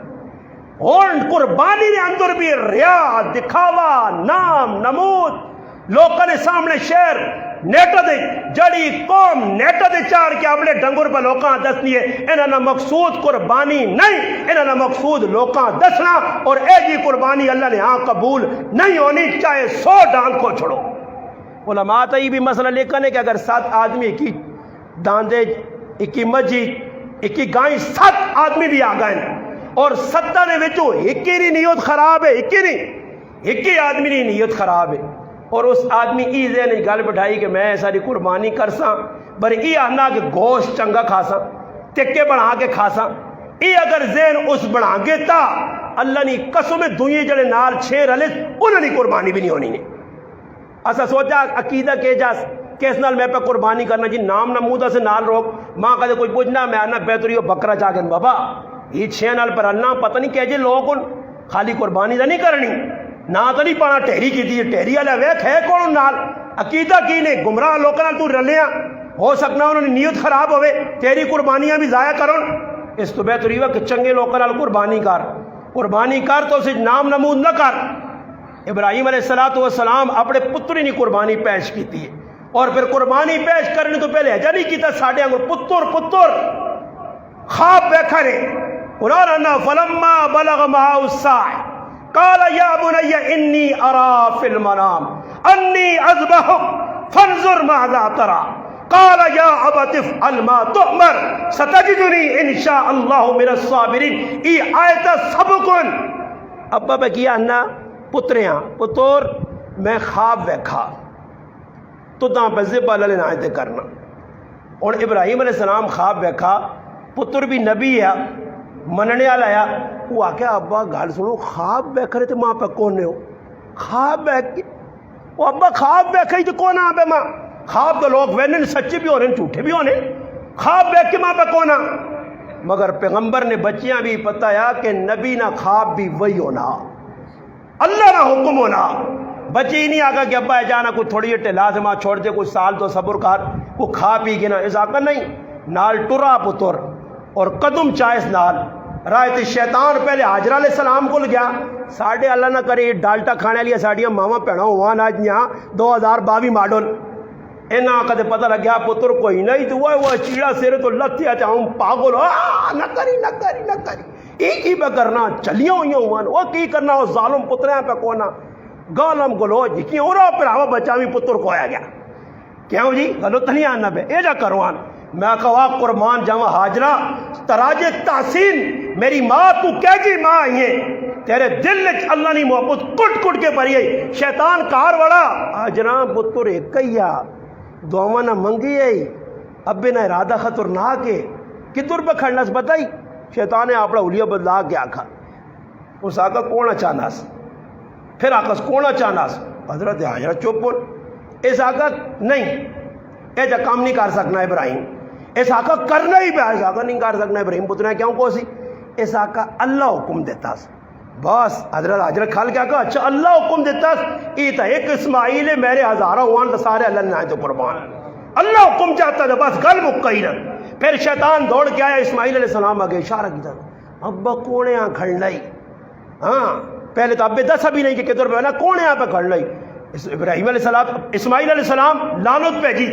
اور قربانی نے اندر بھی ریا دکھاوا نام نمود لوکاں نے سامنے شہر نیٹا دے جڑی قوم نیٹا دے چار کے اپنے ڈنگر پہ لوکاں دسنی ہے انہاں مقصود قربانی نہیں انہاں مقصود لوکاں دسنا اور اے جی قربانی اللہ نے ہاں قبول نہیں ہونی چاہے 100 ڈانگ کو چھوڑو علماء تا یہ بھی مسئلہ لکھا ہے کہ اگر 7 آدمی ایک داندے ایک مجھی ایک گائیں 7 آدمی بھی آ گئے اور 7 نے وچوں ایک ہی نیت خراب ہے ایک ہی آدمی کی نیت خراب ہے اور اس آدمی ای ذہن گل بٹھائی کہ میں ساری قربانی کرساں پر ای آنا کہ گوشت چنگا کھاساں ٹکے بنا کے کھاساں ای اگر ذہن اس بنا گے تا اللہ نے قسم دنیا جڑے نال 6 رلے انہوں نے قربانی بھی نہیں ہونی نہیں اسا سوچا عقیدہ کہ جاس کس نال میں پہ قربانی کرنا جی نام نمودہ سے نال روک ماں کہتے کوئی پوچھنا میں آنا بہتری بکرا چاہ گئے بابا یہ 6 نال پر اللہ پتہ نہیں کہ جی لوگ خالی قربانی دا نہیں کرنی نہ تو نہیں پانا ٹہری کی تھی ٹہری والا ویکھ ہے کون نال عقیدہ کی نے گمراہ لوگوں نال تو رلیا ہو سکنا انہوں نے نیت خراب ہوئے تیری قربانیاں بھی ضائع کرن اس تو بہتر یہ کہ چنگے لوگوں نال قربانی کر تو اسے نام نمود نہ کر۔ ابراہیم علیہ السلام اپنے پتری نہیں قربانی پیش کی ہے، اور پھر قربانی پیش کرنے تو پہلے حجا نہیں کیتا ساڑھے آنگو پتر خواب بیکھا رہے قرآن انا فلما بلغ معه السعی قال یا بنی انی ارا فی المنام انی اذبحک فانظر ماذا ترى قال یا ابت افعل ما تؤمر ستجدنی انشاء اللہ من الصابرین۔ ای آیت سبکن ابا پہ کیا انا پتریاں پتر میں خواب بیکھا تو تاں پہ ذبح لین آیتے کرنا۔ اور ابراہیم علیہ السلام خواب بیکھا، پتر بھی نبی ہے مننے والا ہے، وہ آکھیا ابا گل سنو خواب بیکھ رہے تو ماں پہ کونے ہو؟ خواب بیکھ کے وہ ابا خواب بیکھ ہی تو کون آ پہ ماں؟ خواب تو لوگ وینن سچے بھی ہونے جھوٹے بھی ہونے، خواب بیکھ کے ماں پہ کون آ؟ مگر پیغمبر نے بچیاں بھی پتہ ہے کہ نبی نہ خواب بھی وہی ہونا، اللہ نہ حکم ہونا۔ بچے ہی نہیں آگا کہ ابا جانا کوئی تھوڑی جی لازمہ چھوڑ دے، کوئی سال تو صبر کر، وہ کھا پی گنا، اس آقا نہیں نال ٹرا پتر اور قدم چائس نال رایت شیطان پہلے حاجرہ علیہ السلام کو گیا، ساڑھے اللہ نہ کرے ڈالٹا کھانے لیا ساڑھیاں ماما پیڑا ہوا آج یہاں 2022 ماڈل اینا کدے پتہ لگ گیا پتر کوئی نہیں تو وہ چیڑا سیرے تو لتیا چاہوں پاگل نہ کری ایک ہی پہ کرنا چلیاں ہوئی ہوں وہ کی کرنا وہ ظالم پتریاں پہ کونا گالم گلو جی اور پھر آوا بچہ بھی پتر کو آیا گیا کیوں جی گلو تنی آنا پہ اے جا کروان میں کہا قربان جاواں حاجرہ تراج تحسین میری ماں تو کیجی ماں آئی ہے تیرے دل اللہ نے محبت کٹ کے پری ہے شیطان کار وڑا حاجرہ پتر ایک ہی دعوا نہ منگی ہے ابے نہ ارادہ خطرناک ہے کدھر پہ کھڑنا سے بتائی شیطان نے اپنا اولیا بدلا کے آکھا اس آقا کونا چاہنا س پھر آقا کونا چاہنا س حضرت حاجرہ چپ بول اس آقا نہیں اے جا کام نہیں کر سکنا ابراہیم اس آقا کرنا ہی پہ اس آقا نہیں کر سکنا ابراہیم پترہ کیوں کو سی اس آقا اللہ حکم دیتا س بس حضرت حاجرہ کھال کے آقا اچھا اللہ حکم دیتا س ایتا ایک اسماعیل میرے ہزارہ ہوان تو سارے اللہ نے آئے تو قربان اللہ حکم چاہتا تھا بس گل مکئی نہ پھر شیطان دوڑ کے آیا اسماعیل علیہ السلام آگے اشارہ کیا ابا کونے یہاں کھڑ لائی ہاں پہلے تو ابے دس ابھی نہیں کہ کدھر پہ کونے یہاں پہ کھڑ لائی ابراہیم علیہ السلام اسماعیل علیہ السلام لعنت پہ جی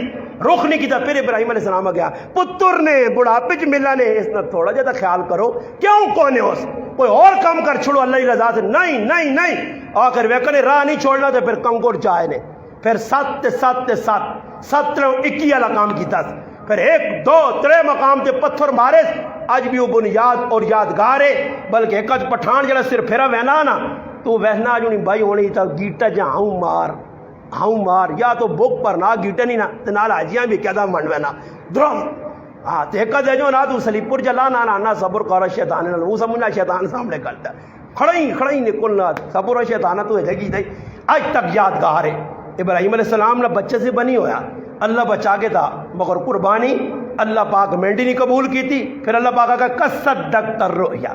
رخ نہیں کیتا پھر ابراہیم علیہ السلام آ گیا پتر نے بڑھاپے چ ملا نے اس نے تھوڑا جہا خیال کرو کیوں کونے ہو کوئی اور کام کر چھوڑو اللہ کی رضا سے نہیں آخر ویکنے راہ نہیں چھوڑنا تو پھر کنکور چائے نے پھر 17 21 والا کام کیتا پھر 1 2 3 مقام تے پتھر مارے اج بھی وہ بنیاد اور یادگار ہے بلکہ ایک پٹھان جڑا سر پھیرا وہنا نا تو وہنا جو نہیں بھائی ہونی تا گیٹا جا ہاؤں مار یا تو بک پر نہ گیٹا نہیں نا نال حاجیاں بھی کہدا من وہنا درست ہاں تے ایک دے جو نا تو سلیپ پور جلا نا صبر کر شیطان نے وہ سمجھنا شیطان سامنے کرتا کھڑی نکلنا صبر شیطان تو ہے کی آج تک یادگار ہے ابراہیم علیہ السلام نے بچے سے بنی ہویا اللہ بچا کے تھا مگر قربانی اللہ پاک مینڈی نہیں قبول کی تھی پھر اللہ پاک کا کصدقت الرؤیا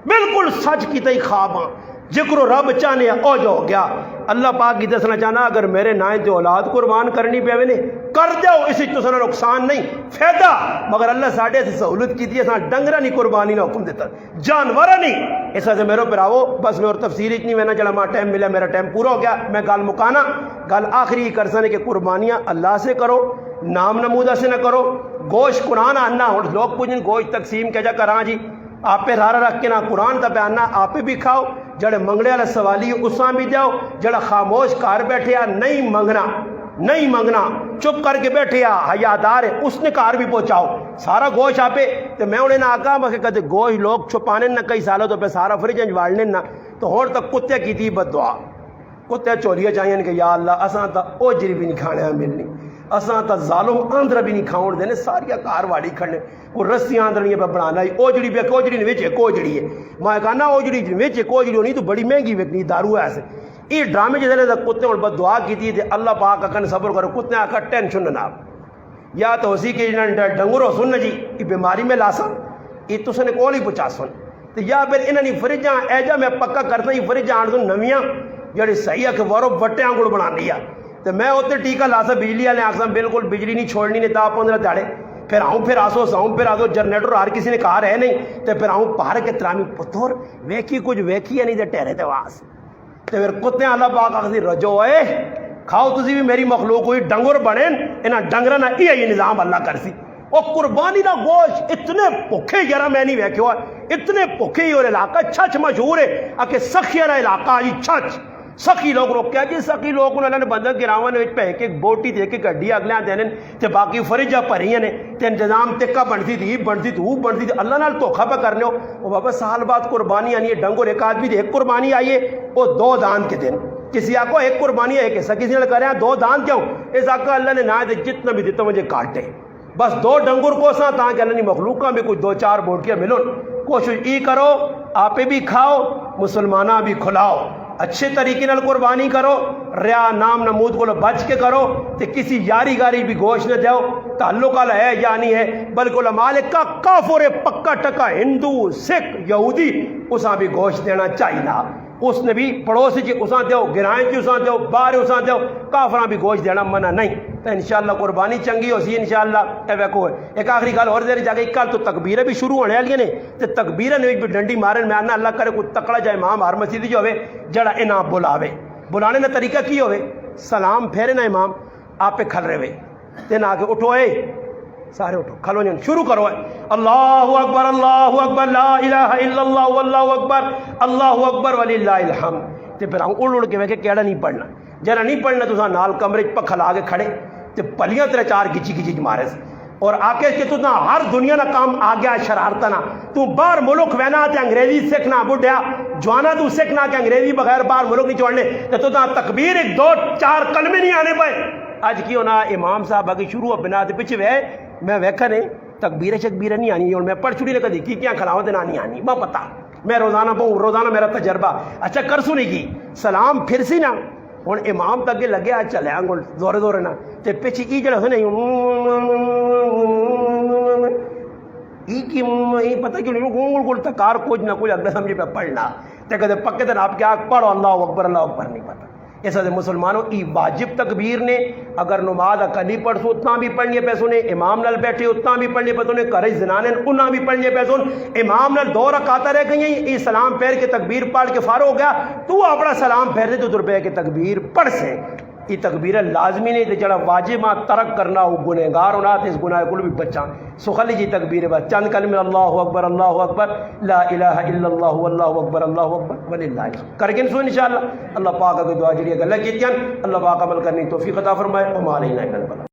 بالکل سچ کی تھی خواباں ذکر رب چاہنے او جو ہو گیا اللہ پاک کی دسنا چاہنا اگر میرے نائیں جو اولاد قربان کرنی پہ نے کر دیو اسی تو سنا نقصان نہیں فائدہ مگر اللہ ساڑھے سے سہولت کی تھی اساں ڈنگرہ نہیں قربانی نہ حکم دیتا جانورہ نہیں اس سے میرے پر آو بس میں اور تفسیر اتنی میں نہ چلا ماں ٹائم ملا میرا ٹائم پورا ہو گیا میں گال مکانا گال آخری کر سنے کہ قربانیاں اللہ سے کرو نام نمودہ سے نہ کرو گوشت قرآن آنا اور لوگ پوچھیں گوشت تقسیم کیا جا کراں جی آپ پہ رارا رکھ کے نہ قرآن تا پہ آنا آپ بھی کھاؤ جڑے منگنے والا سوالی اساں بھی جاؤ جڑا خاموش کار بیٹھے نہیں منگنا چپ کر کے بیٹھے حیادار ہے اس نے کار بھی پہنچاؤ سارا گوشت آپ تو میں انہیں نہ آگا میں کہتے گوشت لوگ چھپانے نہ کئی سالوں تو پہ سارا فریج انجوالنے نہ تو ہور تک کتے کی تھی بد دعا کتے چولیاں چاہیے کہ یا اللہ اساں تا اوجری بھی نہیں کھانے ہاں ملنی اساں تا ظالم آندرہ بھی نہیں کھاؤن دینے ساریا کار واڑی کھڑنے وہ رسی آندر نہیں پہ بنانا ہے اوجڑی پہ کوجڑی نے وچ ایک اوجڑی ہے میں کہا نا اوجڑی وچ ایک اوجڑی ہونی تو بڑی مہنگی وکنی دارو ہے ایسے یہ ڈرامے جیسے لے کتے اور بد دعا کی تھی اللہ پاک اکن صبر کرو کتے آکا ٹینشن نہ یا تو اسی کے ڈنگروں سن جی یہ بیماری میں لاسا یہ تو سنے کول ہی پچا سن تو یا پھر انہوں نے فریجاں ایجا میں پکا کرتا ہی فریجاں آن سن نویاں جڑی صحیح ہے کہ ورو بٹے آنگڑ بنا لیا تو میں ہوتے ٹیکہ لاسا بجلی والے آخسا بالکل بجلی نہیں چھوڑنی نہیں تا 15 دیہڑے پھر آؤں پھر آسو ساؤں پھر آسو جنریٹر ہر کسی نے کہا رہے نہیں تے پھر آؤں پہاڑ کے ترامی پتھر ویکھی کچھ ویکھی ہے نہیں تے ٹہرے تے واس تے پھر کتے اللہ پاک آخری رجو اے کھاؤ تسی بھی میری مخلوق ہوئی ڈنگر بنیں انہاں ڈنگرہ نہ یہ نظام اللہ کر سی اور قربانی دا گوشت اتنے پکھے یارا میں نہیں ویکھے ہوا اتنے پکھے ہی اور علاقہ چھچ مشہور ہے کہ سخی والا علاقہ جی چھچ سخی لوگ روکیا جی سخی لوگ انہوں نے بندہ گراواں نے پہ ایک بوٹی دے کے گڈی اگلے دینے تے باقی فریجاں بھریاں نے تے انتظام تکا بنتی تھی اللہ نال دھوکھا پہ کرنے ہو وہ بابا سال بعد قربانی آنی ہے ڈنگر ایک آدمی ایک قربانی آئی ہے وہ 2 دان کے دن کسی آپ کو ایک قربانی ہے ایک ایسا کسی نے کرے 2 دان کیوں اس آقا اللہ نے نہ دے جتنا بھی دیتا مجھے کاٹے بس 2 ڈنگر کو سا تاکہ اللہ نے مخلوقہ بھی کچھ 2-4 بوٹیاں ملن کوشش ای کرو آپ بھی کھاؤ مسلمانہ بھی کھلاؤ اچھے طریقے نال قربانی کرو ریا نام نمود کو بچ کے کرو تے کسی یاری گاری بھی گوشت نہ دیو تعلق والا ہے یا نہیں ہے بلکہ علماء کا کافر پکا ٹکا ہندو سکھ یہودی اساں بھی گوشت دینا چاہیے اس نے بھی پڑوسی جی اساں دیو گرائیں جی اساں دیو باہر اساں دیو کافراں بھی گوشت دینا منع نہیں تو انشاءاللہ قربانی چنگی ہو سی انشاءاللہ اے ویکھو ایک آخری گل اور دیر جا کے کل تو تکبیریں بھی شروع ہونے والی نے تے تکبیریں بھی ڈنڈی مارن میں آنا اللہ کرے کوئی تکڑا جائے امام ہر مسجد جو ہوے جڑا انہاں بلاوے بلانے کا طریقہ کی ہوے سلام پھیرے نا امام آپ پہ کھل رہے ہوئے تے نہ کہ اٹھو اے سارے اٹھو کھلو جن شروع کرو اللہ اکبر لا الہ الا اللہ واللہ اکبر وللہ الحمد تے پھر اڑ کے ویکھے کیڑا نہیں پڑھنا جڑا نہیں پڑھنا تو نال کمرے پکھا لا کے کھڑے تے پلیاں 3-4 گچی مارے اور آ کے کہ تو نہ ہر دنیا نہ کام آ گیا شرارتا نہ تو باہر ملک وینا تے انگریزی سیکھنا بڈھیا جوانا تو سیکھنا کہ انگریزی بغیر باہر ملک نہیں چھوڑنے تے تو نہ تکبیر 1-2-4 کلمے نہیں آنے پائے آج کیوں نہ امام صاحب اگے شروع بنا دے پیچھے وے میں ویکھا نے تکبیر نہیں آنی اور میں پڑھ چھڑی نے کدی کی کیا کھلاؤں تے نہیں آنی میں پتہ میں روزانہ پڑھوں روزانہ میرا تجربہ اچھا کر سو نہیں کی سلام پھر سی نا ہن امام تک لگے آ چلے انگل زورے نا تے پیچھے ای جڑا ہے نا ای کی پتہ کیوں نہیں گول تکار کچھ نہ کچھ اگلے سمجھ پہ پڑھنا تے کدے پکے تے آپ کیا پڑھو اللہ اکبر نہیں پتہ اس وجہ مسلمانوں ای واجب تکبیر نے اگر نماز اکلی پڑھ سو اتنا بھی پڑھنی پیسوں نے امام نال بیٹھے اتنا بھی پڑھنی پیسوں نے کرے زنانے انہاں بھی پڑھنی پیسوں امام نال 2 رکعتاں رہ گئی ای سلام پھیر کے تکبیر پڑھ کے فارغ ہو گیا تو اپنا سلام پھیر دے تو روپے کے تکبیر پڑھ سے یہ تکبیر لازمی نہیں تے جڑا واجب ترک کرنا وہ گنہگار ہونا تے اس گناہ کو بھی بچاں سو خلی جی تکبیر بس چند کلمے اللہ اکبر لا الہ الا اللہ واللہ اکبر وللہ کر کے سو انشاءاللہ اللہ پاک کی دعا جڑی گل کیتیاں اللہ پاک عمل کرنی توفیق عطا فرمائے وما علینا الا البلاغ